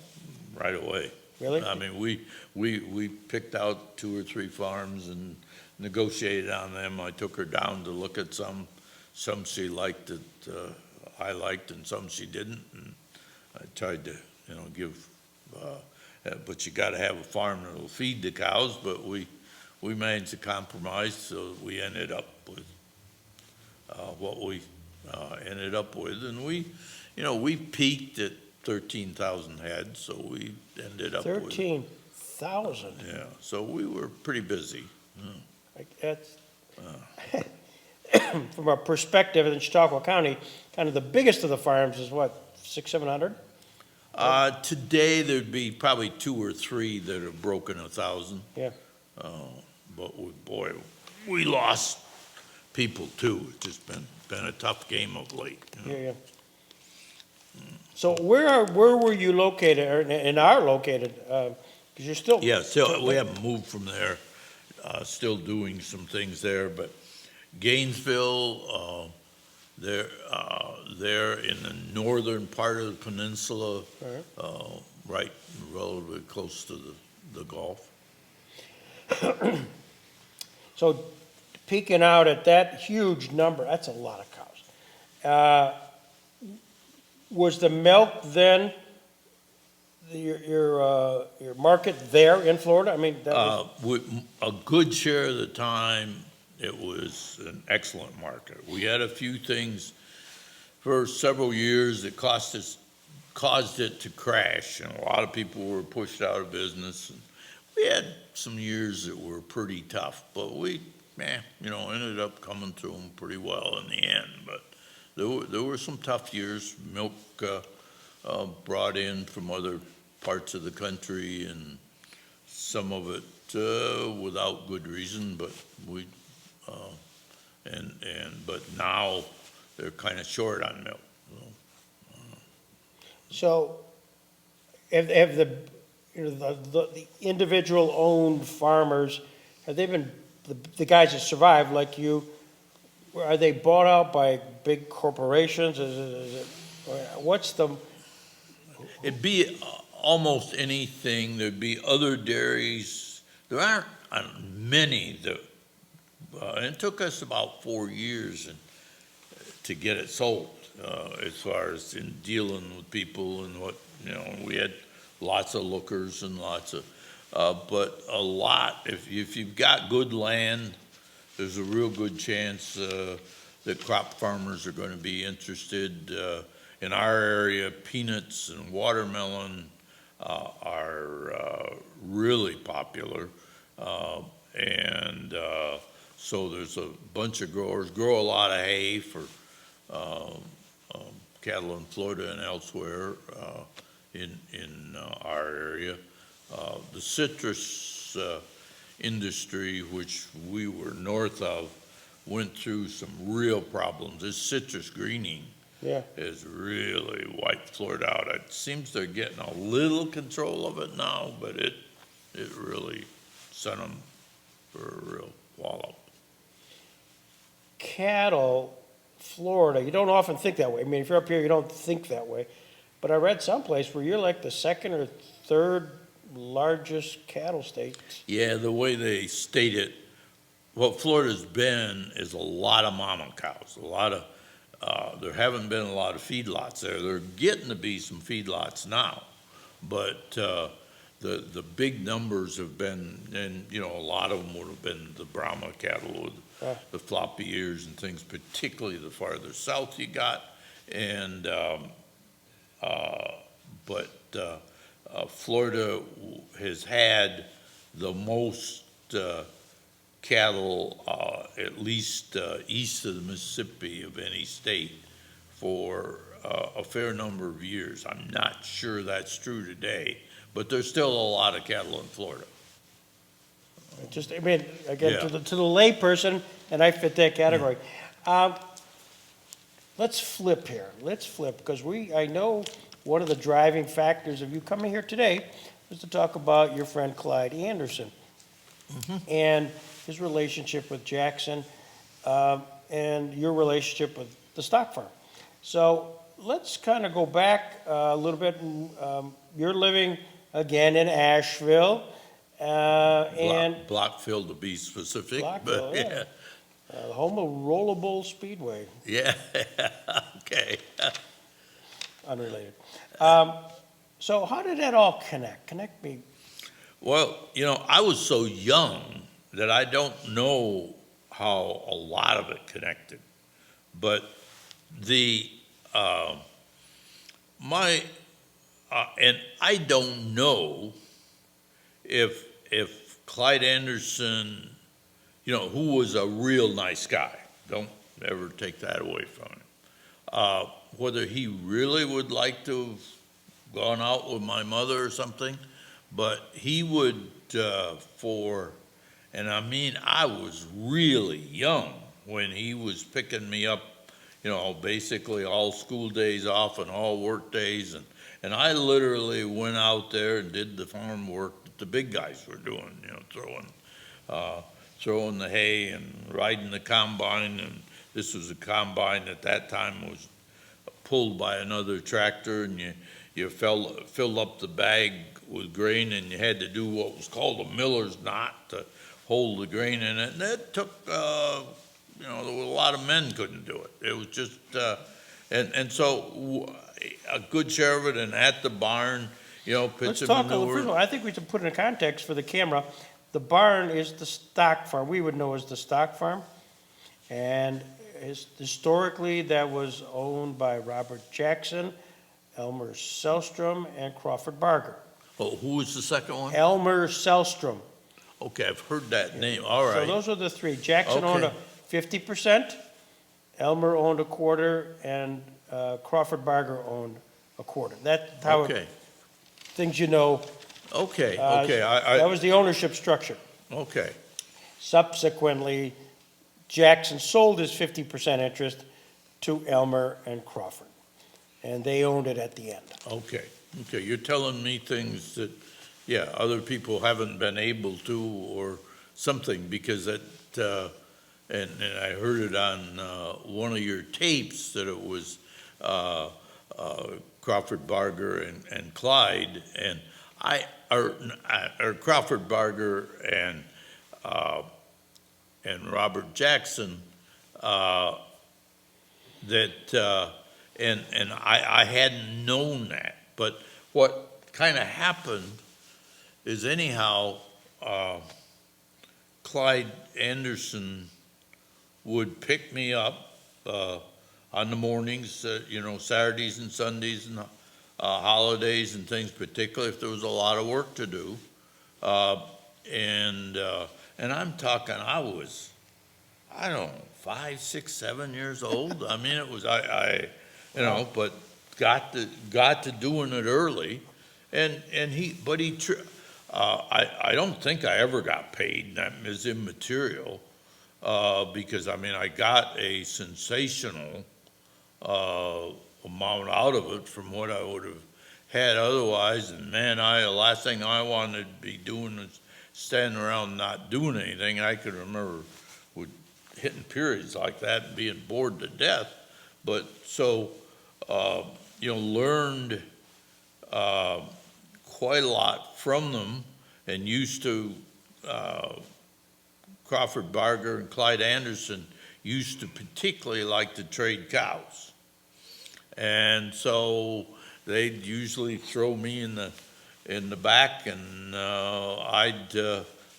Right away. Really? I mean, we picked out 2 or 3 farms and negotiated on them. I took her down to look at some. Some she liked that I liked, and some she didn't. And I tried to, give, but you gotta have a farm that'll feed the cows, but we managed to compromise, so we ended up with, what we, ended up with. And we peaked at 13,000 head, so we ended up with. 13,000. Yeah, so we were pretty busy. That's, from our perspective in Chautauqua County, kind of the biggest of the farms is what, 600, 700? Today, there'd be probably 2 or 3 that have broken 1,000. Yeah. But boy, we lost people too. It's just been a tough game of late. Yeah. So where were you located, or and are located? Because you're still. Yeah, still, we haven't moved from there, still doing some things there, but Gainesville, they're in the northern part of the peninsula, right, relatively close to the Gulf. So peaking out at that huge number, that's a lot of cows. Was the milk then your market there in Florida? I mean, that was, A good share of the time, it was an excellent market. We had a few things for several years that caused it to crash, and a lot of people were pushed out of business. And we had some years that were pretty tough, but we, ended up coming through them pretty well in the end. But there were some tough years. Milk brought in from other parts of the country, and some of it without good reason. But but now they're kind of short on milk. so have the individual owned farmers, have they been, the guys that survived like you, are they bought out by big corporations? What's the? It'd be almost anything. There'd be other dairies. There aren't many that, and it took us about 4 years to get it sold, as far as in dealing with people and what, we had lots of lookers and lots of, but a lot, if you've got good land, there's a real good chance that crop farmers are going to be interested. In our area, peanuts and watermelon are really popular, and so there's a bunch of growers grow a lot of hay for cattle in Florida and elsewhere in our area. The citrus industry, which we were north of, went through some real problems. This citrus greening has really wiped Florida out. It seems they're getting a little control of it now, but it really sent them for a real wallop. Cattle, Florida, you don't often think that way. I mean, if you're up here, you don't think that way. But I read someplace where you're like the second or third largest cattle state. Yeah, the way they state it, what Florida's been is a lot of mama cows, a lot of, there haven't been a lot of feedlots there. There are getting to be some feedlots now, but the big numbers have been, and a lot of them would have been the Brahma cattle with the floppy ears and things, particularly the farther south you got, and but Florida has had the most cattle, at least east of the Mississippi, of any state for a fair number of years. I'm not sure that's true today, but there's still a lot of cattle in Florida. Just, I mean, again, Yeah. to the layperson, and I fit that category. Let's flip here. Let's flip, because I know one of the driving factors of you coming here today was to talk about your friend Clyde Anderson and his relationship with Jackson, and your relationship with the stock farm. So let's kind of go back a little bit. You're living again in Asheville, and Blockville to be specific, Blockville, but yeah. The home of Rollerball Speedway, yeah, okay. unrelated. So how did that all connect? Connect me. Well, I was so young that I don't know how a lot of it connected, but and I don't know if Clyde Anderson, who was a real nice guy, don't ever take that away from him, whether he really would like to have gone out with my mother or something, but he would, and I mean, I was really young when he was picking me up, basically all school days off and all work days, and I literally went out there and did the farm work that the big guys were doing, throwing the hay and riding the combine, and this was a combine at that time was pulled by another tractor, and you filled up the bag with grain, and you had to do what was called a miller's knot to hold the grain in it, and it took, there were a lot of men couldn't do it. It was just, and so a good share of it, and at the barn, Let's pits of talk a little. First of manure. all, I think we should put it in context for the camera. The barn is the stock farm. We would know as the stock farm, and historically that was owned by Robert Jackson, Elmer Selstrom, and Crawford Barger. Oh, who was the second one? Elmer Selstrom. Okay, I've heard that name, all So right. those are the three. Jackson owned Okay. 50%, Elmer owned a quarter, and Crawford Barger owned a quarter. That's how, Okay, things you know. okay, That was the ownership structure. okay, Subsequently, Jackson sold his 50% interest to Elmer and Crawford, and they owned it at the end. okay. You're telling me things that, yeah, other people haven't been able to or something, because and I heard it on one of your tapes that it was Crawford Barger and Clyde, and or Crawford Barger and Robert Jackson, and I hadn't known that. But what kind of happened is anyhow, Clyde Anderson would pick me up on the mornings, Saturdays and Sundays and holidays and things, particularly if there was a lot of work to do. And I'm talking, I don't know, 5, 6, 7 years old. I mean, it was, but got to doing it early. I don't think I ever got paid. That is immaterial, because I got a sensational amount out of it from what I would have had otherwise. And man, the last thing I wanted to be doing is standing around not doing anything. I could remember hitting periods like that and being bored to death. But so, learned quite a lot from them, and used to, Crawford Barger and Clyde Anderson used to particularly like to trade cows. And so they'd usually throw me in the back, and I'd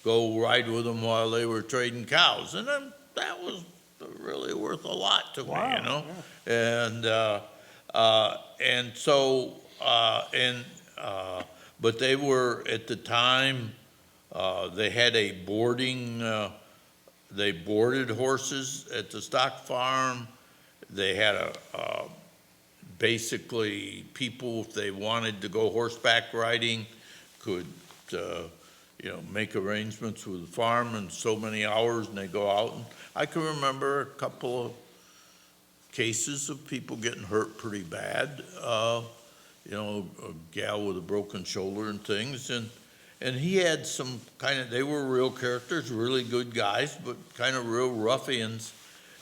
go ride with them while they were trading cows. And then that was really worth a lot to me, Wow, yeah. But they were, at the time, they had a boarding, they boarded horses at the stock farm. They had basically people, if they wanted to go horseback riding, could, make arrangements with the farm in so many hours, and they go out. And I can remember a couple of cases of people getting hurt pretty bad. A gal with a broken shoulder and things, and he had some they were real characters, really good guys, but kind of real ruffians.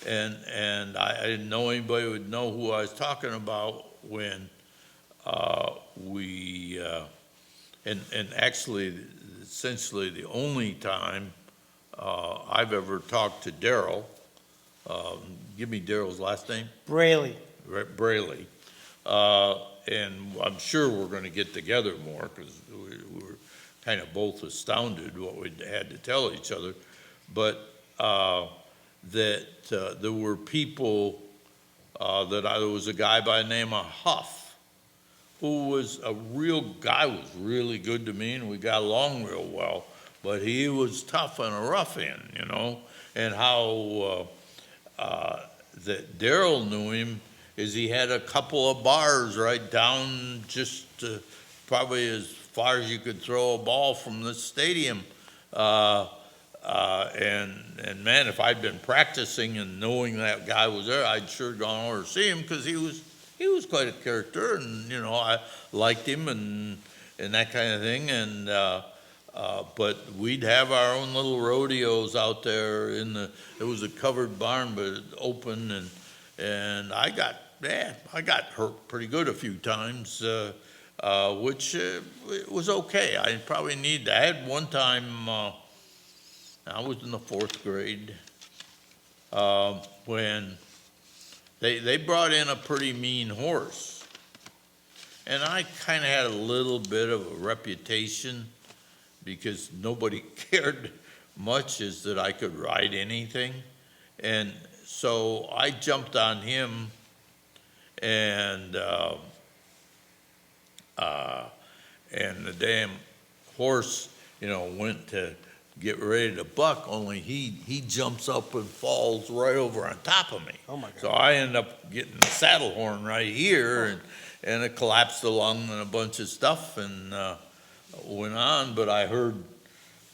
and I didn't know anybody would know who I was talking about when and actually, essentially the only time I've ever talked to Daryl, give me Daryl's last name? Braley. Braley. And I'm sure we're going to get together more because we were kind of both astounded what we had to tell each other. But that there were people there was a guy by the name of Huff, who was a real guy, was really good to me, and we got along real well. But he was tough and a ruffian, you know, and how that Daryl knew him is he had a couple of bars right down just probably as far as you could throw a ball from the stadium. And man, if I'd been practicing and knowing that guy was there, I'd sure gone over to see him because he was quite a character, and you know I liked him and that kind of thing. And but we'd have our own little rodeos out there it was a covered barn but open, and I got hurt pretty good a few times, which it was okay. I had one time, I was in the 4th grade, when they brought in a pretty mean horse. And I kind of had a little bit of a reputation because nobody cared much as that I could ride anything. And so I jumped on him, and the damn horse, you know, went to get ready to buck, only he jumps up and falls right over on top of me. Oh my God. So I end up getting the saddle horn right here, and it collapsed the lung and a bunch of stuff, and went on. But I heard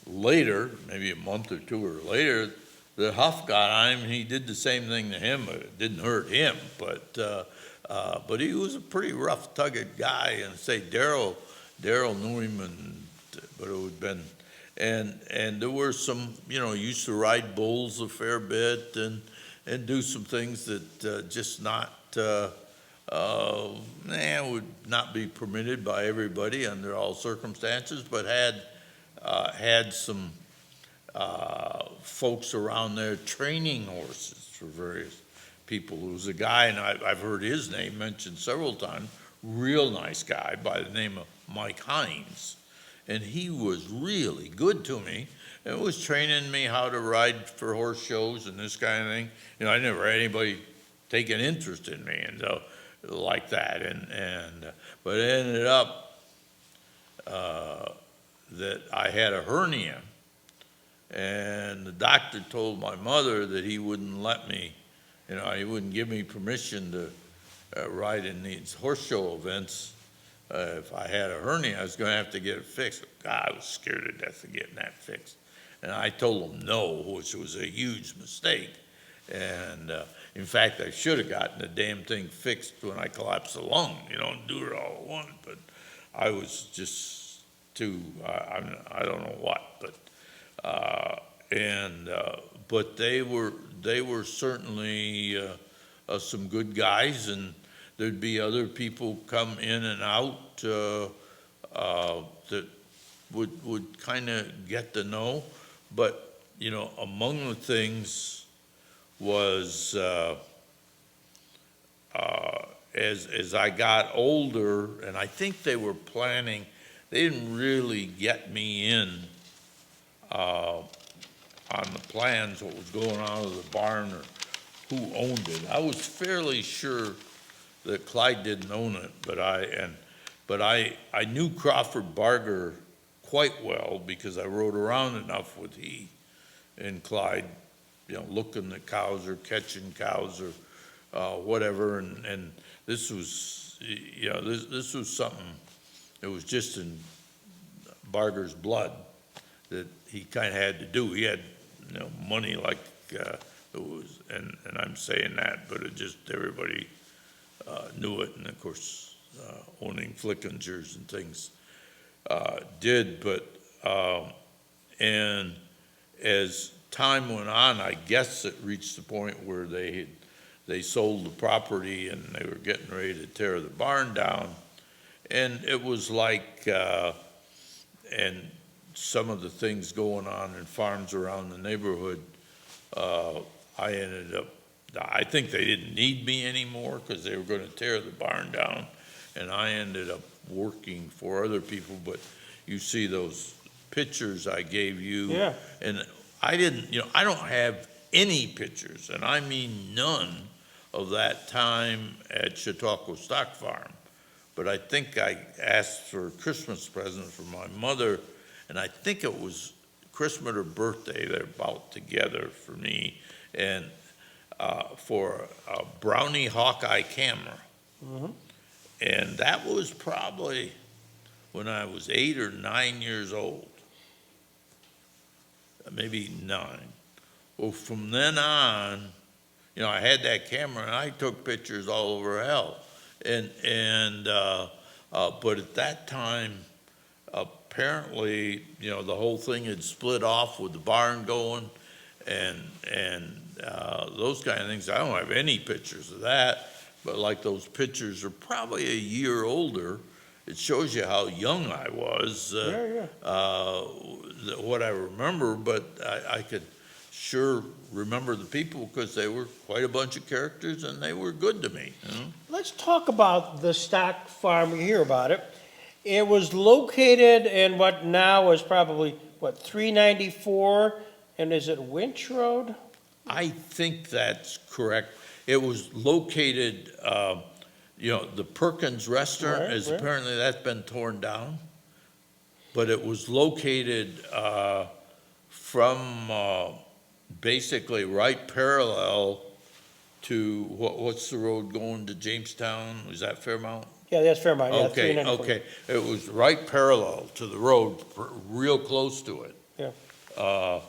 later, maybe a month or two or later, that Huff got on him, and he did the same thing to him, but it didn't hurt him. But he was a pretty rough-tugged guy, and say Daryl knew him, but it would been, and there were some, you know, used to ride bulls a fair bit and do some things that just not would not be permitted by everybody under all circumstances, but had some folks around there training horses for various people. There was a guy, and I've heard his name mentioned several times, real nice guy by the name of Mike Hines. And he was really good to me and was training me how to ride for horse shows and this kind of thing. You know, I never had anybody take an interest in me and like that. But it ended up that I had a hernia, and the doctor told my mother that he wouldn't let me, you know, he wouldn't give me permission to ride in these horse show events. If I had a hernia, I was going to have to get it fixed. God, I was scared to death of getting that fixed. And I told him no, which was a huge mistake. And in fact, I should have gotten the damn thing fixed when I collapsed the lung, you know, and do it all at once. But I was just too, I don't know what. But they were certainly some good guys, and there'd be other people come in and out that would kind of get to know. But, you know, among the things was as I got older, and I think they were planning, they didn't really get me in on the plans, what was going on with the barn or who owned it. I was fairly sure that Clyde didn't own it, but I knew Crawford Barger quite well because I rode around enough with he and Clyde, you know, looking at cows or catching cows or whatever. And this was, you know, this was something that was just in Barger's blood that he kind of had to do. He had, you know, money like it was, and I'm saying that, but it just everybody knew it, and of course owning Flickingers and things did. But and as time went on, I guess it reached the point where they sold the property and they were getting ready to tear the barn down. And it was like, and some of the things going on in farms around the neighborhood, I ended up, I think they didn't need me anymore because they were going to tear the barn down. And I ended up working for other people, but you see those pictures I gave you. Yeah. And I didn't, I don't have any pictures, and I mean none, of that time at Chautauqua Stock Farm. But I think I asked for a Christmas present for my mother, and I think it was Christmas or birthday, they're about together for me, and for a Brownie Hawkeye camera. Mhm. And that was probably when I was 8 or 9 years old, maybe 9. Well, from then on, I had that camera and I took pictures all over hell. But at that time, apparently, the whole thing had split off with the barn going and those kind of things. I don't have any pictures of that, but like those pictures are probably a year older. It shows you how young I was, Yeah. what I remember, but I could sure remember the people because they were quite a bunch of characters and they were good to me. Let's talk about the stock farm. You hear about it. It was located in what now is probably, 394, and is it Winch Road? I think that's correct. It was located, the Perkins Restaurant Right, is right. apparently that's been torn down. But it was located from basically right parallel to what's the road going to Jamestown? Was that Fairmount? Yeah, that's Fairmount, yeah, Okay, 394. okay. It was right parallel to the road, real close to it. Yeah.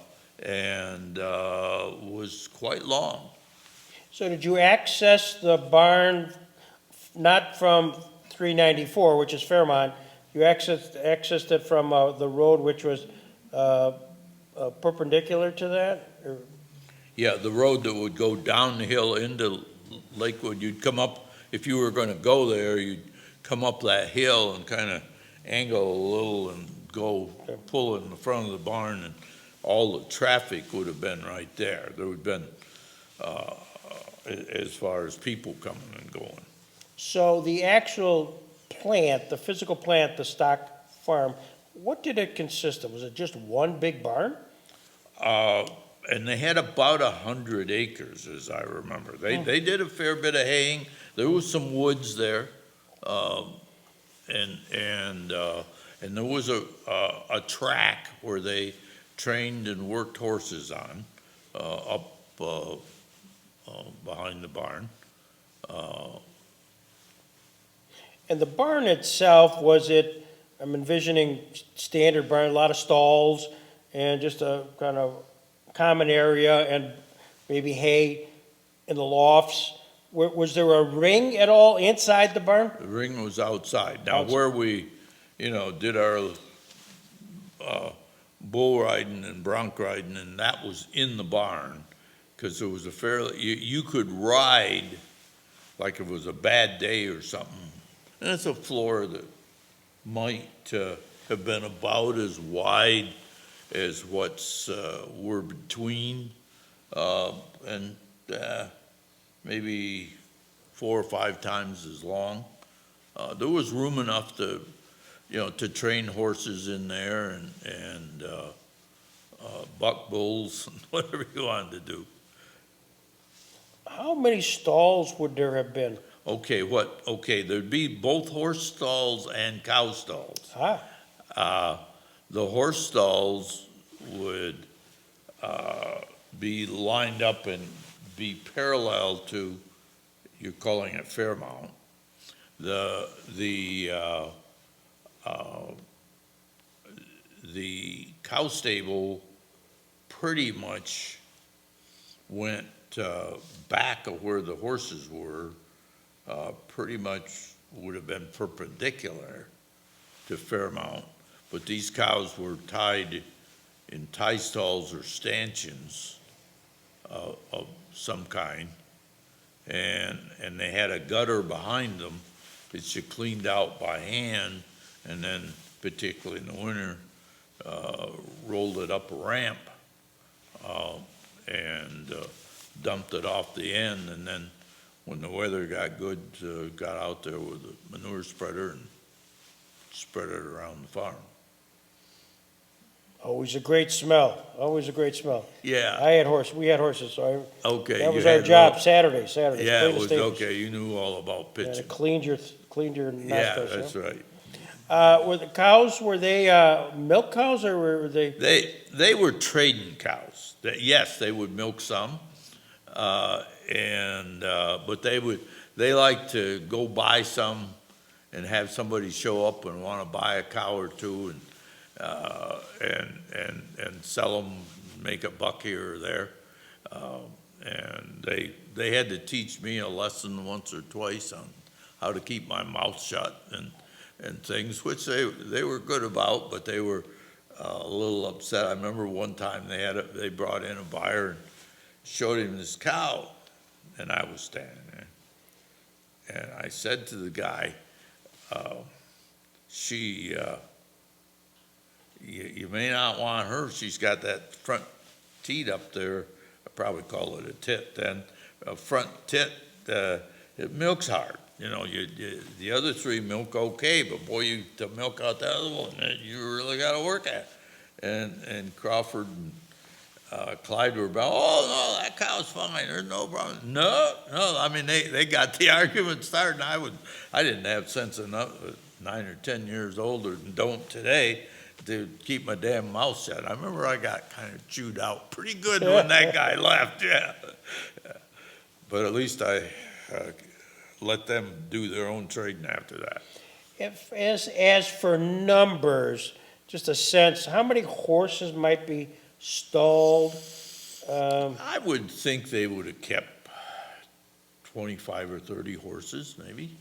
And was quite long. So did you access the barn not from 394, which is Fairmont? You accessed it from the road which was perpendicular to that? Or- Yeah, the road that would go down the hill into Lakewood, you'd come up, if you were gonna go there, you'd come up that hill and kind of angle a little and go pull in the front of the barn, and all the traffic would have been right there. There would have been, as far as people coming and going. So the actual plant, the physical plant, the stock farm, what did it consist of? Was it just one big barn? And they had about 100 acres, as I remember. They did a fair bit of haying. There was some woods there, and there was a track where they trained and worked horses on up behind the barn. And the barn itself, was it, I'm envisioning standard barn, a lot of stalls and just a kind of common area and maybe hay in the lofts. Was there a ring at all inside the barn? The ring was outside. Now, Outside. where we, did our bull riding and bronc riding, and that was in the barn, because there was a fairly, you could ride like if it was a bad day or something. And it's a floor that might have been about as wide as what's were between, and maybe 4 or 5 times as long. There was room enough to, to train horses in there and buck bulls and whatever you wanted to do. How many stalls would there have been? Okay, there'd be both horse stalls and cow stalls. The horse stalls would be lined up and be parallel to, you're calling it Fairmount. The cow stable pretty much went back of where the horses were, pretty much would have been perpendicular to Fairmount, but these cows were tied, in tie stalls or stanchions of some kind. And they had a gutter behind them that you cleaned out by hand, and then particularly in the winter, rolled it up a ramp, and dumped it off the end, and then when the weather got good, got out there with a manure spreader and spread it around the farm. Always a great smell, always a great smell. Yeah, I had we had horses, so okay. that you was our had job, all- Saturdays, Yeah, clean it the was stables. okay, you knew all about And pitching. it cleaned your Yeah, nostrils, that's right. Were the cows, were they, milk cows, or were they? They were trading cows. Yes, they would milk some, but they like to go buy some and have somebody show up and want to buy a cow or two and sell them, make a buck here or there. And they had to teach me a lesson once or twice on how to keep my mouth shut and things, which they were good about, but they were a little upset. I remember one time they brought in a buyer and showed him this cow, and I was standing there. And I said to the guy, you may not want her. She's got that front teat up there. I probably call it a tit then. A front tit, it milks hard. You know, the other three milk okay, but boy, to milk out the other one, you really got to work at. And Crawford and Clyde were about, oh, no, that cow's fine, there's no problem. No, I mean, they got the argument started, and I didn't have sense enough, 9 or 10 years older and don't today, to keep my damn mouth shut. I remember I got kind of chewed out pretty good when that guy left, yeah. But at least I let them do their own trading after that. As for numbers, just a sense, how many horses might be stalled? I would think they would have kept 25 or 30 horses, maybe.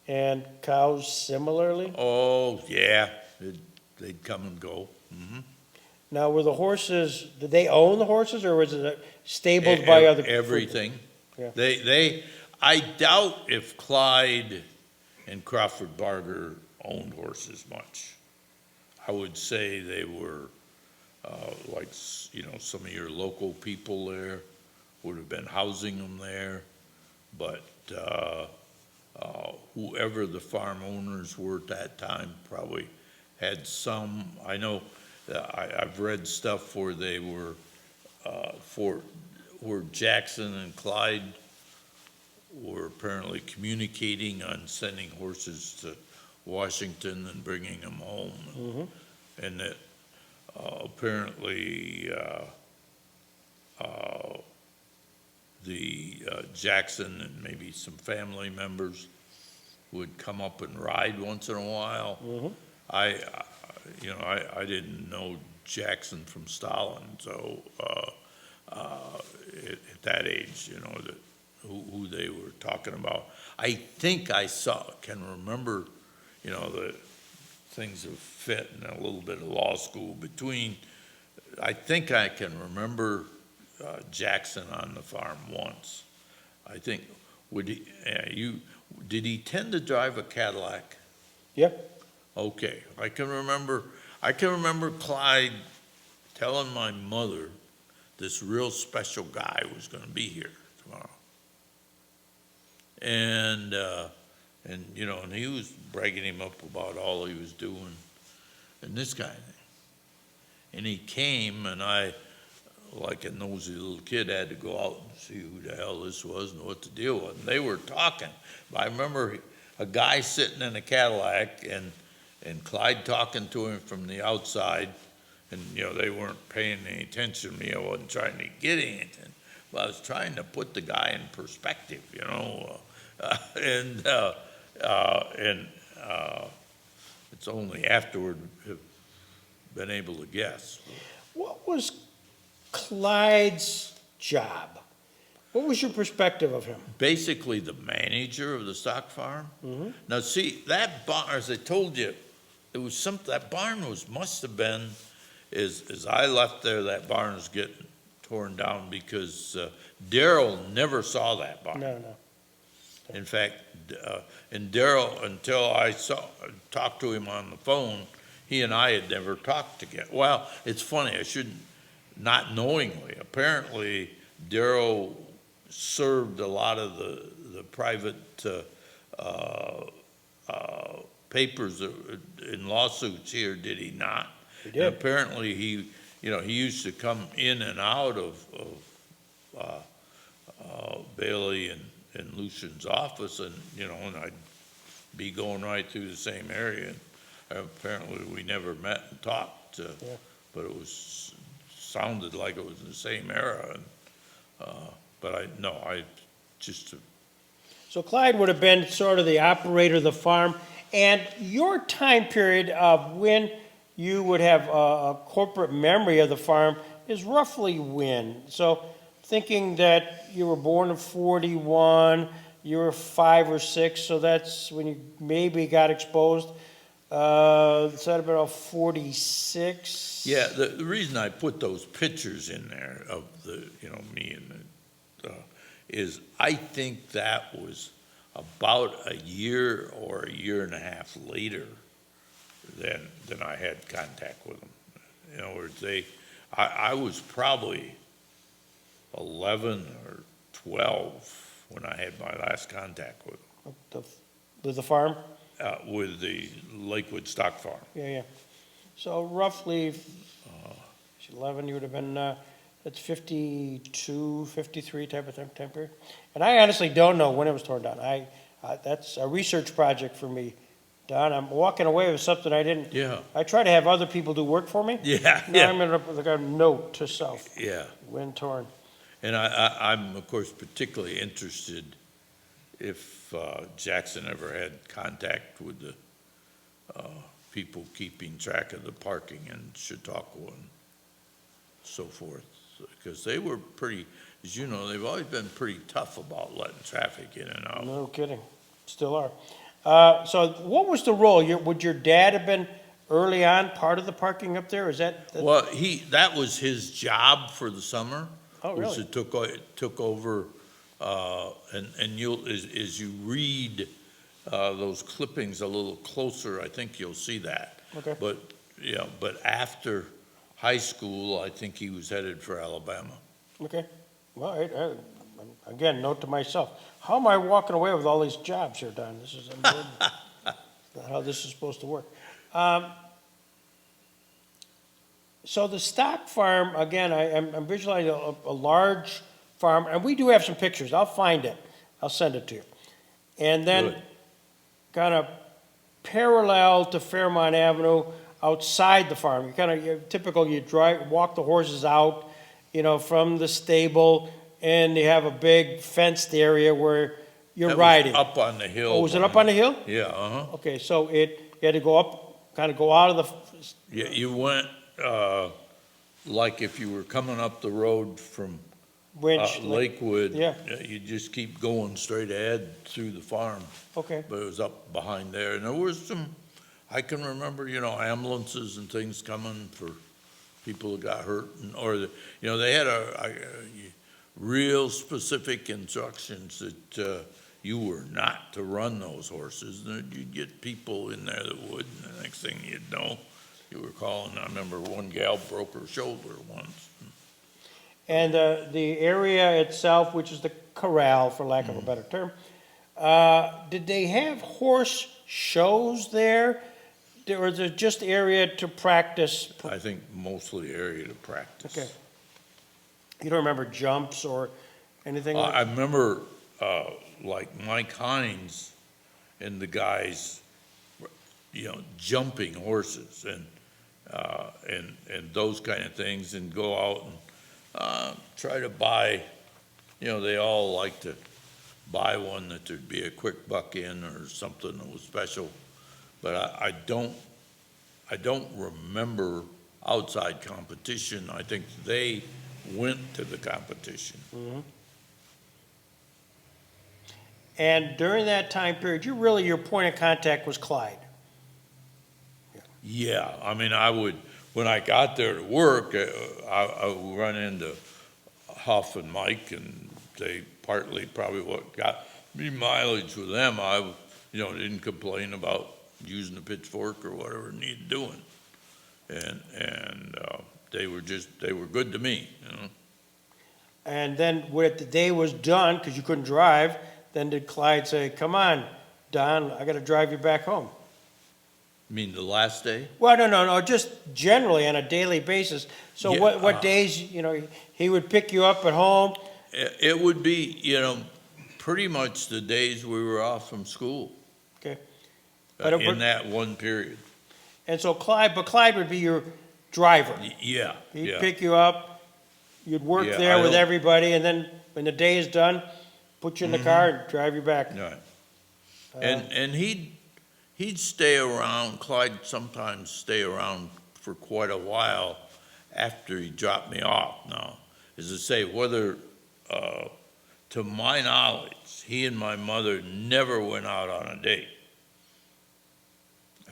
And cows similarly? Oh, yeah, they'd come and go. Now, were the horses, did they own the horses, or was it stabled by other? Everything. Yeah. I doubt if Clyde and Crawford Barger owned horses much. I would say they were, some of your local people there would have been housing them there, but whoever the farm owners were at that time probably had some. I know I've read stuff where they were where Jackson and Clyde were apparently communicating on sending horses to Washington and bringing them home. Mm-hmm. And that apparently Jackson and maybe some family members would come up and ride once in a while. Mm-hmm. I didn't know Jackson from Stalin, so at that age, who they were talking about. I think can remember, the things have fit in a little bit of law school between. I think I can remember Jackson on the farm once. I think did he tend to drive a Cadillac? Yeah. Okay, I can remember Clyde telling my mother this real special guy was going to be here tomorrow. And he was bragging him up about all he was doing and this kind of thing. And he came, and I, like a nosy little kid, had to go out and see who the hell this was and what the deal was. And they were talking. I remember a guy sitting in a Cadillac and Clyde talking to him from the outside, and they weren't paying any attention to me. I wasn't trying to get anything, but I was trying to put the guy in perspective, it's only afterward have been able to guess. What was Clyde's job? What was your perspective of him? Basically the manager of the stock farm. Mm-hmm. Now, see, that barn, as I told you, that barn must have been, as I left there, that barn was getting torn down because Daryl never saw that barn. No, no. In fact, and Daryl, until I talked to him on the phone, he and I had never talked together. Well, it's funny, I shouldn't, not knowingly, apparently Daryl served a lot of the private papers in lawsuits here, did he not? He And did. apparently he used to come in and out of Bailey and Lucian's office, and and I'd be going right through the same area. And apparently, we never met and talked, Yeah. but it sounded like it was in the same era. And, but I just So Clyde would have been sort of the operator of the farm, and your time period of when you would have a corporate memory of the farm is roughly when? So thinking that you were born in 41, you were 5 or 6, so that's when you maybe got exposed. Is that about 46? Yeah, the reason I put those pictures in there of me and is I think that was about a year or a year and a half later than I had contact with them. In other words, I was probably 11 or 12 when I had my last contact with them, With the farm? with the Lakewood Stock Farm. Yeah, yeah. So roughly, 11, you would have been, that's 52, 53 type of time period. And I honestly don't know when it was torn down. That's a research project for me, Don. I'm walking away with something I didn't. Yeah. I try to have other people do work for me. Yeah, Now I'm yeah, going to, like a note to self, yeah. when torn. And I'm, of course, particularly interested if Jackson ever had contact with the people keeping track of the parking in Chautauqua and so forth. Because they were pretty, as you know, they've always been pretty tough about letting traffic in and out. No kidding, still are. So what was the role? Would your dad have been early on part of the parking up there? Is that? Well, that was his job for the summer. Oh, Was really? it took over, and you'll, as you read those clippings a little closer, I think you'll see that. Okay. But after high school, I think he was headed for Alabama. Okay. Well, again, note to myself, how am I walking away with all these jobs here, Don? This is unbelievable. Not how this is supposed to work. So the stock farm, again, I'm visualizing a large farm, and we do have some pictures. I'll find it. I'll send it to you. And then Good. kind of parallel to Fairmont Avenue, outside the farm. You walk the horses out, from the stable, and you have a big fenced area where you're That was riding. up on the hill. Oh, was it up on the hill? Yeah, uh-huh. Okay, so you had to go up, kind of go out of the, Yeah, you went, like if you were coming up the road from winch. Lakewood. Yeah. You just keep going straight ahead through the farm. Okay, But it was up behind there, and there was some, I can remember, ambulances and things coming for people who got hurt, they had a real specific instructions that you were not to run those horses, and you'd get people in there that would, and the next thing you'd know, you were calling. I remember one gal broke her shoulder once. and the area itself, which is the corral, for lack of a better term, did they have horse shows there? Or is it just area to practice? I think mostly area to practice. Okay. You don't remember jumps or anything like? I remember, like Mike Hines and the guys, jumping horses and those kind of things, and go out and try to buy. They all like to buy one that there'd be a quick buck in or something that was special. But I don't remember outside competition. I think they went to the competition. Mm-hmm. And during that time period, your point of contact was Clyde. Yeah, I mean, when I got there to work, I would run into Huff and Mike, and they partly probably what got me mileage with them. I, didn't complain about using the pitchfork or whatever needed doing. And they were good to me, And then when the day was done, because you couldn't drive, then did Clyde say, "Come on, Don, I got to drive you back home"? I mean, the last day? Well, no, just generally on a daily basis. So Yeah, what days, he would pick you up at home? It would be, pretty much the days we were off from school. Okay. In that one period. And so Clyde would be your driver. Yeah, He'd yeah. pick you up, you'd work Yeah, there I with don't- everybody, and then when the day is done, put you in the car and drive you back. Right. And he'd stay around, Clyde sometimes stay around for quite a while after he dropped me off. Now, as I say, whether, to my knowledge, he and my mother never went out on a date.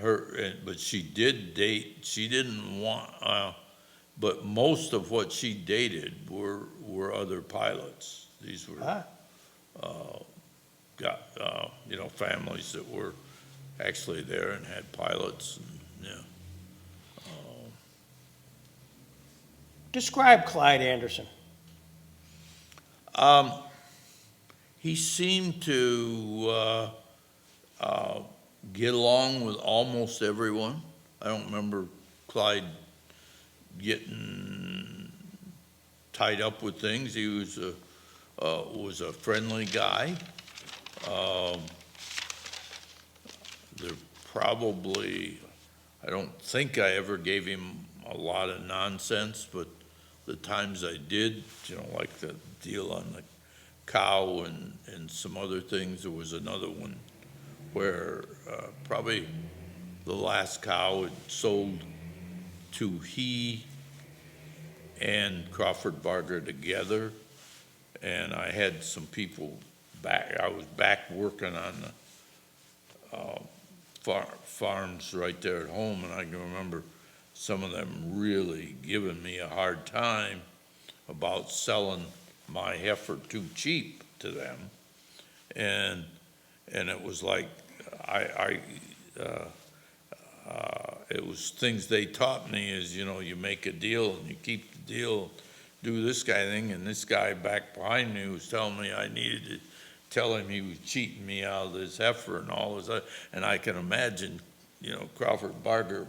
But she did date, she didn't want, but most of what she dated were other pilots. These were, families that were actually there and had pilots, and, yeah. Describe Clyde Anderson. He seemed to get along with almost everyone. I don't remember Clyde getting tied up with things. He was a friendly guy. There probably, I don't think I ever gave him a lot of nonsense, but the times I did, like the deal on the cow and some other things, there was another one where probably the last cow had sold to he and Crawford Barger together, and I had some people back, I was back working on the farms right there at home, and I can remember some of them really giving me a hard time about selling my heifer too cheap to them, and it was like it was things they taught me is, you make a deal and you keep the deal, do this guy thing, and this guy back behind me was telling me I needed to tell him he was cheating me out of this heifer and all this, and I can imagine, Crawford Barger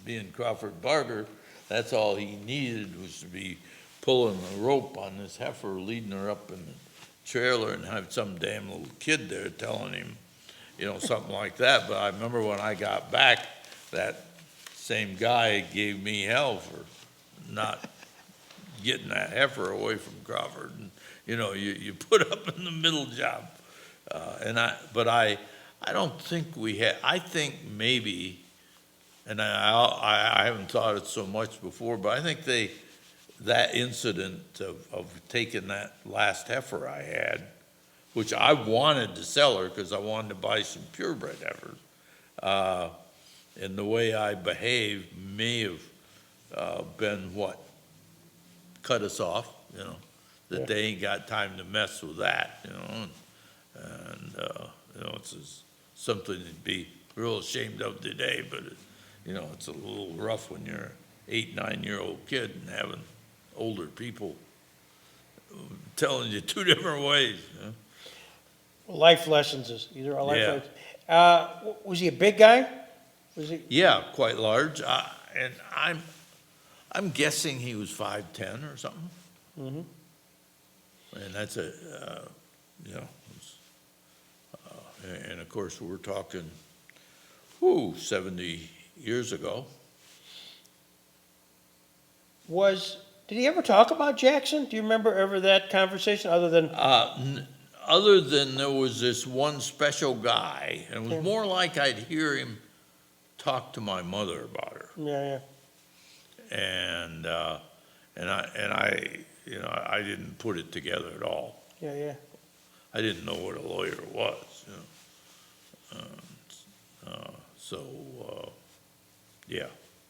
being Crawford Barger, that's all he needed was to be pulling the rope on this heifer, leading her up in the trailer, and have some damn little kid there telling him, something like that. But I remember when I got back, that same guy gave me hell for not getting that heifer away from Crawford. And, you put up in the middle job. But I don't think we had, I think maybe, and I haven't thought it so much before, but I think that incident of taking that last heifer I had, which I wanted to sell her because I wanted to buy some purebred heifers, and the way I behaved may have been what cut us off, that they ain't got time to mess with that, it's something to be real ashamed of today, but it's a little rough when you're an 8, 9-year-old kid and having older people telling you two different ways. Life lessons, these are all life Yeah. lessons. Was he a big guy? Was he? Yeah, quite large, and I'm guessing he was 5'10" or something. Mm-hmm. And that's and of course, we're talking, 70 years ago. Did he ever talk about Jackson? Do you remember ever that conversation other than? Other than there was this one special guy, and it was more like I'd hear him talk to my mother about her. Yeah. And I didn't put it together at all. Yeah. I didn't know what a lawyer was. Yeah.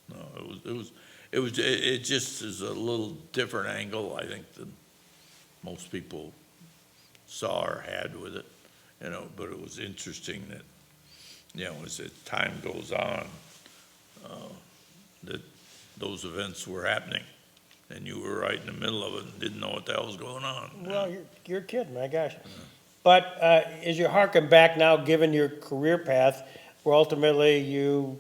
No, it was, it just is a little different angle, I think, than most people saw or had with it, but it was interesting that, as time goes on, that those events were happening, and you were right in the middle of it and didn't know what the hell was going on. Well, you're a kid, my gosh. But as you harken back now, given your career path, where ultimately you're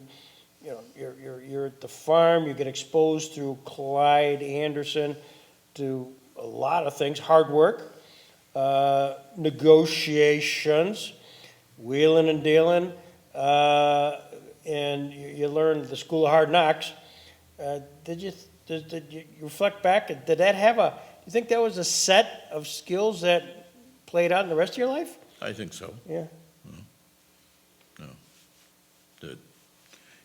at the farm, you get exposed through Clyde Anderson to a lot of things, hard work, negotiations, wheeling and dealing, and you learn the school of hard knocks. Did you reflect back? Did that have you think that was a set of skills that played out in the rest of your life? I think so. Yeah.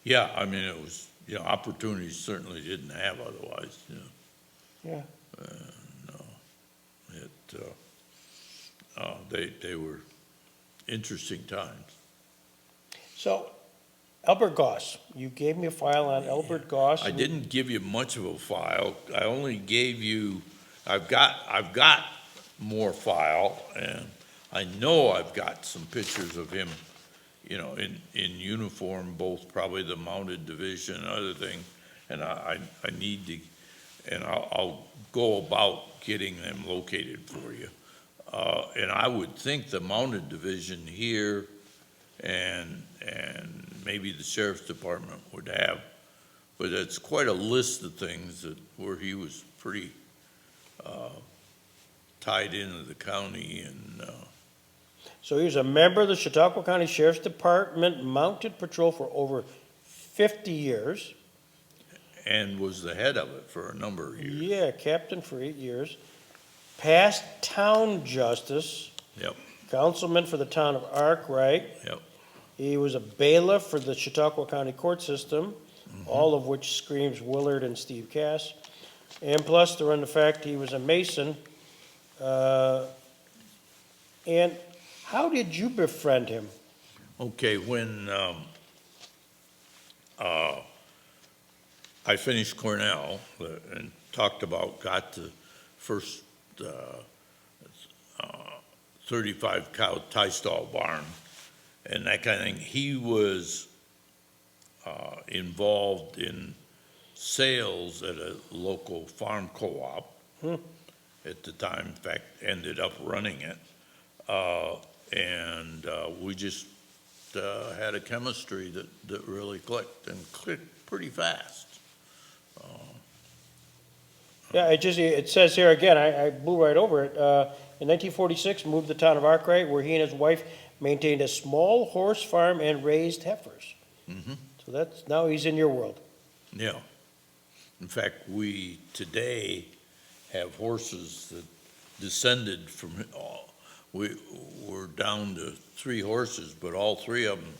Yeah, I mean, it was, opportunities certainly didn't have otherwise, Yeah. They were interesting times. So, Albert Goss, you gave me a file on Albert Goss. I didn't give you much of a file. I only gave you, I've got more file, and I know I've got some pictures of him, in uniform, both probably the mounted division and other thing, and I need to, and I'll go about getting them located for you. And I would think the mounted division here and maybe the sheriff's department would have, but it's quite a list of things where he was pretty tied into the county and. So he was a member of the Chautauqua County Sheriff's Department Mounted Patrol for over 50 years. And was the head of it for a number of years. Yeah, captain for 8 years. Past town justice. Yep. Councilman for the town of Arkwright. Yep. He was a bailiff for the Chautauqua County Court System, Mm-hmm. all of which screams Willard and Steve Cass. And plus, to run the fact, he was a Mason. And how did you befriend him? Okay, when I finished Cornell and got the first 35 cow tie stall barn and that kind of thing, he was involved in sales at a local farm co-op at the time. In fact, ended up running it. And we just had a chemistry that really clicked and clicked pretty fast. Yeah, it says here again, I blew right over it. In 1946, moved to the town of Arkwright, where he and his wife maintained a small horse farm and raised heifers. Mm-hmm. So now he's in your world. Yeah. In fact, we today have horses that descended from, we're down to 3 horses, but all 3 of them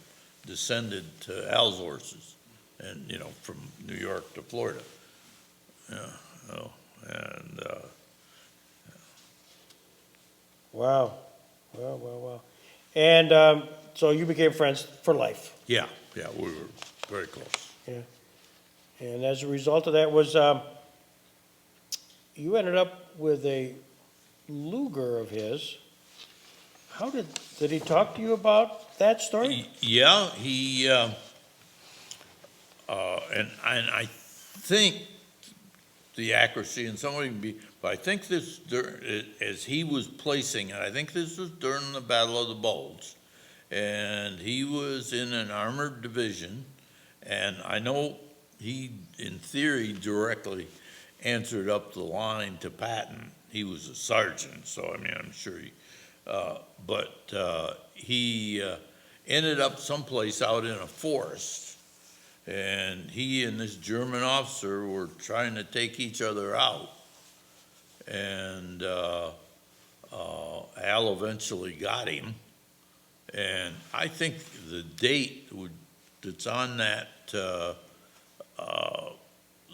descended to Al's horses, and, from New York to Florida. Yeah, and, Wow. Wow. And so you became friends for life. yeah, we were very close. Yeah. And as a result of that was, you ended up with a Luger of his. How did he talk to you about that story? Yeah, he, and I think the accuracy, and somebody can be, but I think this, as he was placing it, I think this was during the Battle of the Bulge, and he was in an armored division, and I know he, in theory, directly answered up the line to Patton. He was a sergeant, so I mean, I'm sure he ended up someplace out in a forest, and he and this German officer were trying to take each other out, and Al eventually got him, and I think the date that's on that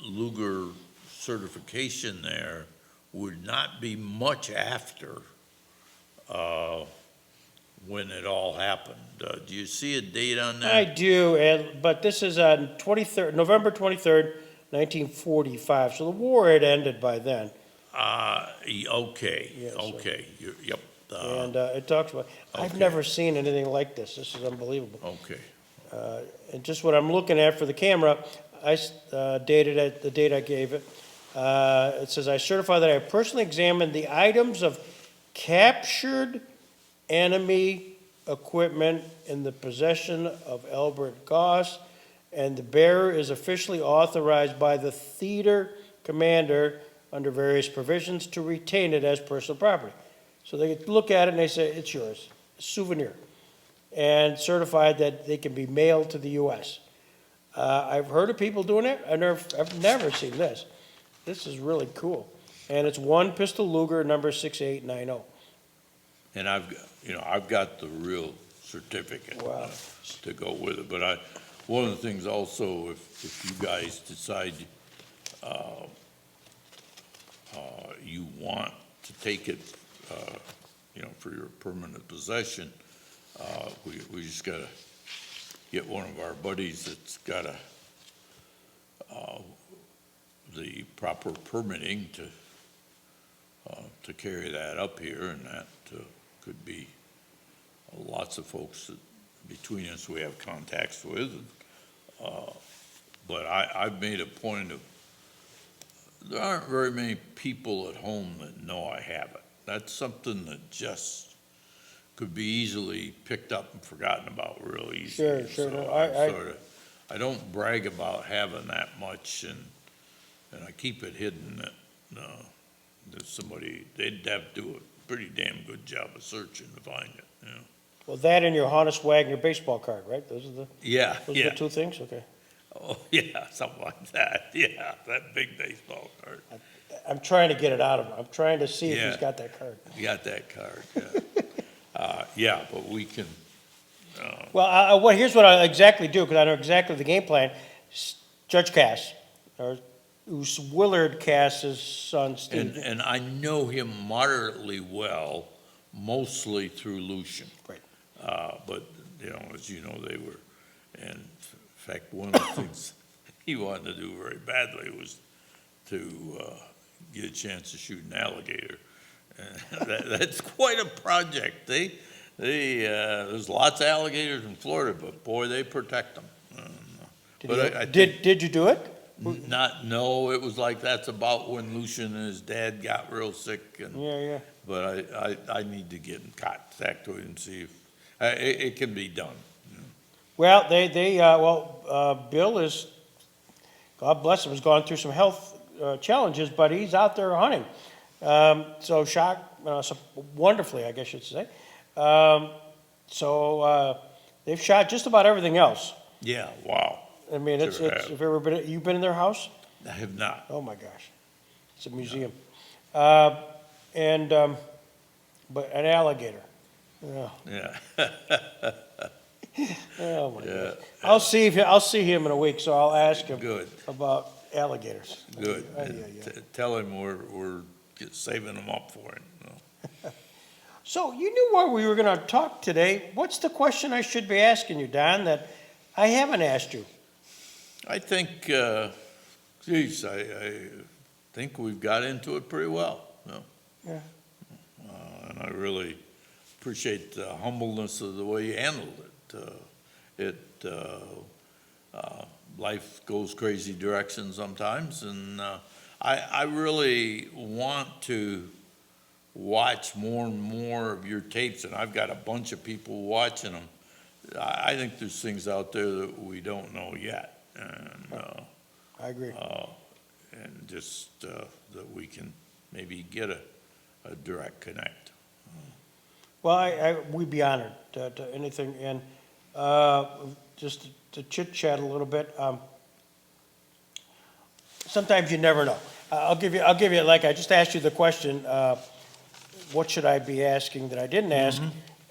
Luger certification there would not be much after when it all happened. Do you see a date on that? I do, but this is on November 23rd, 1945. So the war had ended by then. Okay, Yeah, so- okay, yep, And it talks about, I've okay. never seen anything like this. This is unbelievable. okay. And just what I'm looking at for the camera, dated at the date I gave it. It says, I certify that I personally examined the items of captured enemy equipment in the possession of Albert Goss, and the bearer is officially authorized by the theater commander under various provisions to retain it as personal property. So they look at it and they say, it's yours, souvenir, and certified that they can be mailed to the U.S. I've heard of people doing it. I've never seen this. This is really cool. And it's one pistol Luger, number 6890. And I've got the real certificate Wow. to go with it. But one of the things also, if you guys decide you want to take it, for your permanent possession, we just gotta get one of our buddies that's got the proper permitting to carry that up here, and that could be lots of folks that, between us, we have contacts with. But I've made a point of, there aren't very many people at home that know I have it. That's something that just could be easily picked up and forgotten about real easy. Sure. So No, I don't brag about having that much, and I keep it hidden that somebody, they'd have to do a pretty damn good job of searching to find it, Well, that and your Honus Wagner baseball card, right? Those are Yeah, the two things? Okay. Oh, yeah, something like that, yeah, that big baseball card. I'm trying to get it out of him. I'm trying to see if he's Yeah. got that card. You got that card, yeah. Yeah, but we can, Well, here's what I exactly do, because I know exactly the game plan. Judge Cass, who's Willard Cass's son, Steve. and I know him moderately well, mostly through Lucian. Right. But, as you know, they were, and in fact, one of the things he wanted to do very badly was to get a chance to shoot an alligator. That's quite a project. There's lots of alligators in Florida, but boy, they protect them. Did you do it? No, it was like, that's about when Lucian and his dad got real sick, and Yeah. but I need to get in contact with him and see if it can be done. Well, Bill is, God bless him, has gone through some health challenges, but he's out there hunting. So wonderfully, I guess you should say. They've shot just about everything else. Yeah, wow. I mean, Sure have. you've been in their house? I have not. Oh, my gosh. It's a museum. But an alligator. Oh, Yeah. oh my Yeah. gosh. I'll see him in a week, so I'll ask him Good, about alligators. good. Ay, And ay, ay. tell him we're saving them up for him. So you knew what we were going to talk today. What's the question I should be asking you, Don, that I haven't asked you? I think, I think we've got into it pretty well. Yeah. And I really appreciate the humbleness of the way you handled it. Life goes crazy directions sometimes, and I really want to watch more and more of your tapes, and I've got a bunch of people watching them. I think there's things out there that we don't know yet, and I agree. and just that we can maybe get a direct connect. Well, we'd be honored to anything, and just to chit chat a little bit. Sometimes you never know. I'll give you, like I just asked you the question, what should I be asking that I didn't ask?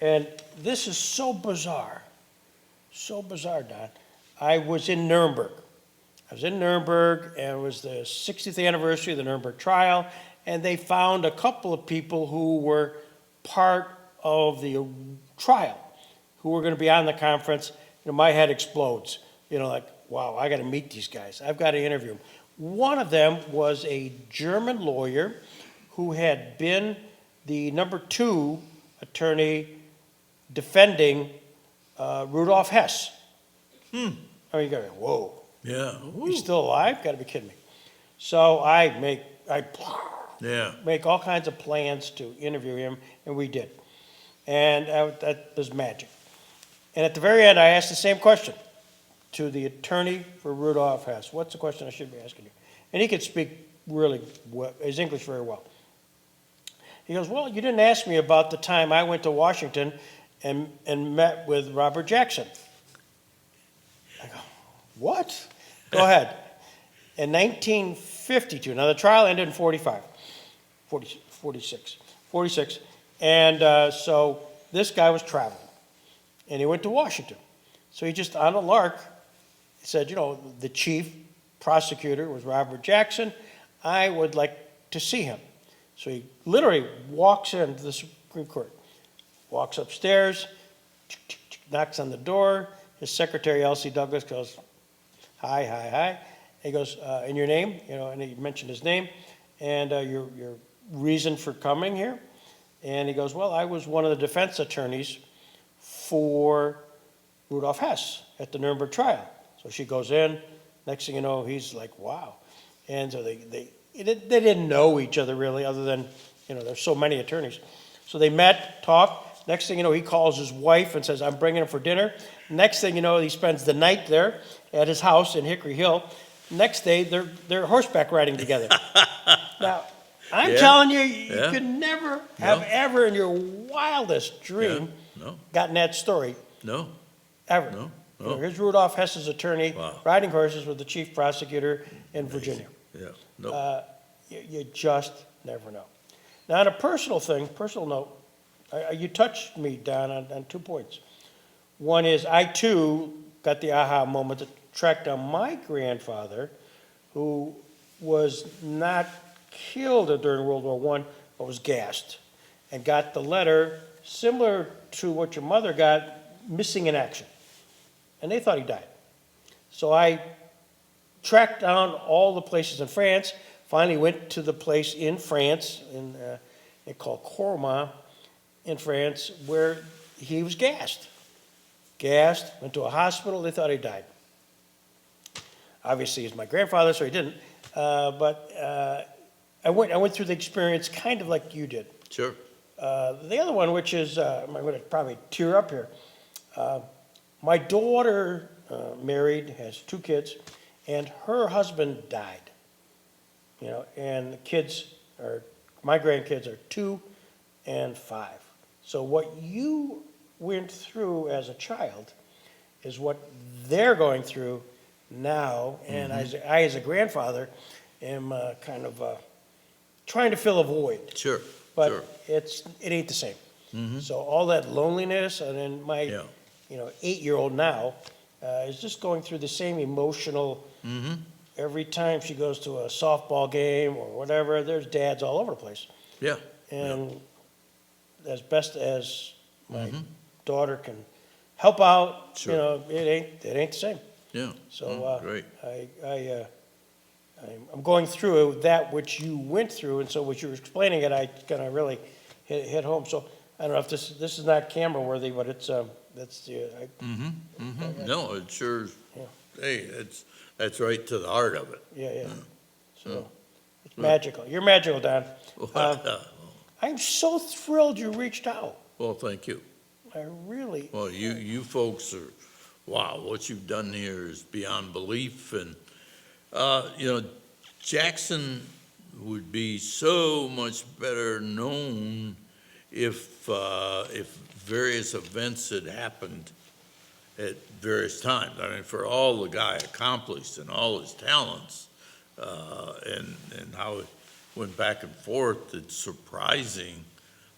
And this is so bizarre, Don. I was in Nuremberg, and it was the 60th anniversary of the Nuremberg trial, and they found a couple of people who were part of the trial, who were going to be on the conference. My head explodes. Like, wow, I got to meet these guys. I've got to interview them. One of them was a German lawyer who had been the number 2 attorney defending Rudolf Hess. I mean, you go, whoa, Yeah. he's still alive? Got to be kidding me. So I Yeah. make all kinds of plans to interview him, and we did. And that was magic. And at the very end, I asked the same question to the attorney for Rudolph Hess. What's the question I should be asking you? And he could speak really well, his English very well. He goes, well, you didn't ask me about the time I went to Washington and met with Robert Jackson. I go, what? Go ahead. In 1952, now the trial ended in 46. And so this guy was traveling, and he went to Washington. So he just, on a lark, said, you know, the chief prosecutor was Robert Jackson. I would like to see him. So he literally walks into the Supreme Court, walks upstairs, knocks on the door. His secretary, Elsie Douglas, goes, hi. He goes, and your name? You know, and he mentioned his name and your reason for coming here. And he goes, well, I was one of the defense attorneys for Rudolf Hess at the Nuremberg trial. So she goes in. Next thing you know, he's like, wow. And so they didn't know each other really, other than, you know, there's so many attorneys. So they met, talked. Next thing you know, he calls his wife and says, I'm bringing him for dinner. Next thing you know, he spends the night there at his house in Hickory Hill. Next day, they're horseback riding together. Now, I'm Yeah. telling you, Yeah. you could never have ever in your wildest dream No, gotten that story, no, ever. no, You know, no. here's Rudolph Hess's attorney Wow. riding horses with the chief prosecutor in Virginia. Yeah, no. You just never know. Now, on a personal note, you touched me, Don, on 2 points. One is I, too, got the aha moment to track down my grandfather, who was not killed during World War I, but was gassed, and got the letter similar to what your mother got, missing in action. And they thought he died. So I tracked down all the places in France, finally went to the place in France, called Corma in France, where he was gassed. Went to a hospital, they thought he died. Obviously, he's my grandfather, so he didn't. But I went through the experience kind of like you did. Sure. The other one, which is, I'm going to probably tear up here. My daughter married, has 2 kids, and her husband died. You know, and my grandkids are 2 and 5. So what you went through as a child is what they're going through now, and I, as a grandfather, am kind of trying to fill a void. Sure. But Sure. it ain't the same. So all that loneliness, and then my, Yeah. 8-year-old now is just going through the same emotional. Every time she goes to a softball game or whatever, there's dads all over the place. Yeah. And as best as my daughter can help out, Sure. it ain't the same. Yeah. So Great. I'm going through that which you went through, and so what you were explaining it, I kind of really hit home. So I don't know if this is not camera worthy, but it's that's No, it sure, Yeah. hey, that's right to the heart of it. yeah. So it's magical. You're magical, Don. I'm so thrilled you reached out. Well, thank you. I really. Well, you folks are, wow, what you've done here is beyond belief. And, Jackson would be so much better known if various events had happened at various times. I mean, for all the guy accomplished and all his talents, and how it went back and forth, it's surprising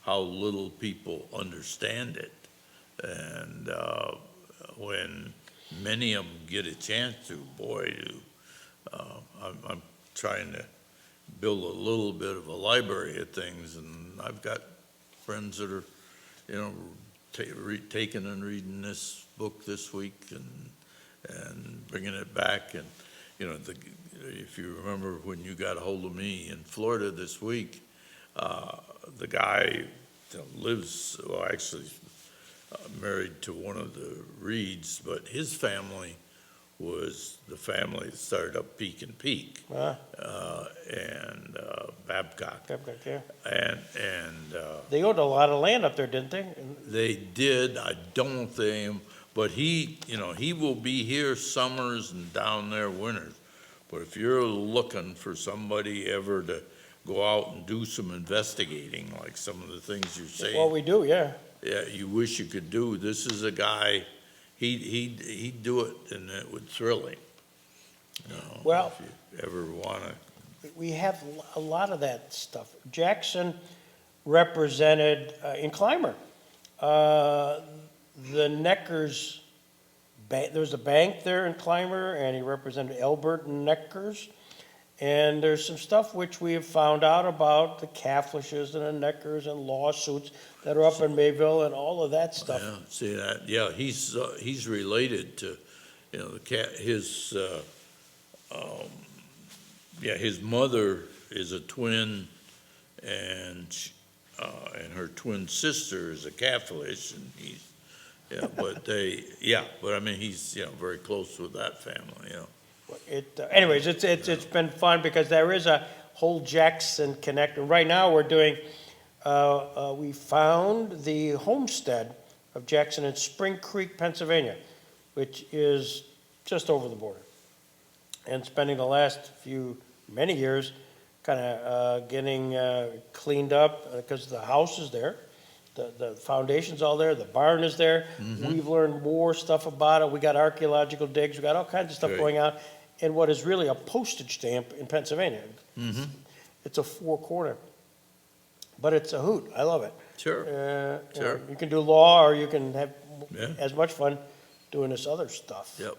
how little people understand it. And when many of them get a chance to, boy, I'm trying to build a little bit of a library of things, and I've got friends that are, taking and reading this book this week and bringing it back, and if you remember when you got a hold of me in Florida this week, the guy that lives, well, actually married to one of the Reeds, but his family was the family that started up Peak and Peak, and Babcock. Yeah. And They owned a lot of land up there, didn't they? they did, I don't think, but he, he will be here summers and down there winters. But if you're looking for somebody ever to go out and do some investigating, like some of the things you're saying. Well, we do, yeah. Yeah, you wish you could do. This is a guy, he'd do it, and it would thrill him. Well- If you ever want to, We have a lot of that stuff. Jackson represented in Clymer. The Neckers, there was a bank there in Clymer, and he represented Elbert and Neckers. And there's some stuff which we have found out about, the Cafflishes and the Neckers and lawsuits that are up in Mayville and all of that stuff. yeah, see that, yeah, he's related to, his mother is a twin, and her twin sister is a Catholic, and but I mean, he's, very close with that family, Anyways, it's been fun because there is a whole Jackson connection. Right now, we're doing, we found the homestead of Jackson in Spring Creek, Pennsylvania, which is just over the border. And spending the last many years kind of getting cleaned up because the house is there. The foundation's all there, the barn is there. We've learned more stuff about it. We got archaeological digs, we got all kinds of stuff Great. going on. And what is really a postage stamp in Pennsylvania. It's a four-corner, but it's a hoot. I love it. Sure, Sure. You can do law, or you can have Yeah. as much fun doing this other stuff. yep.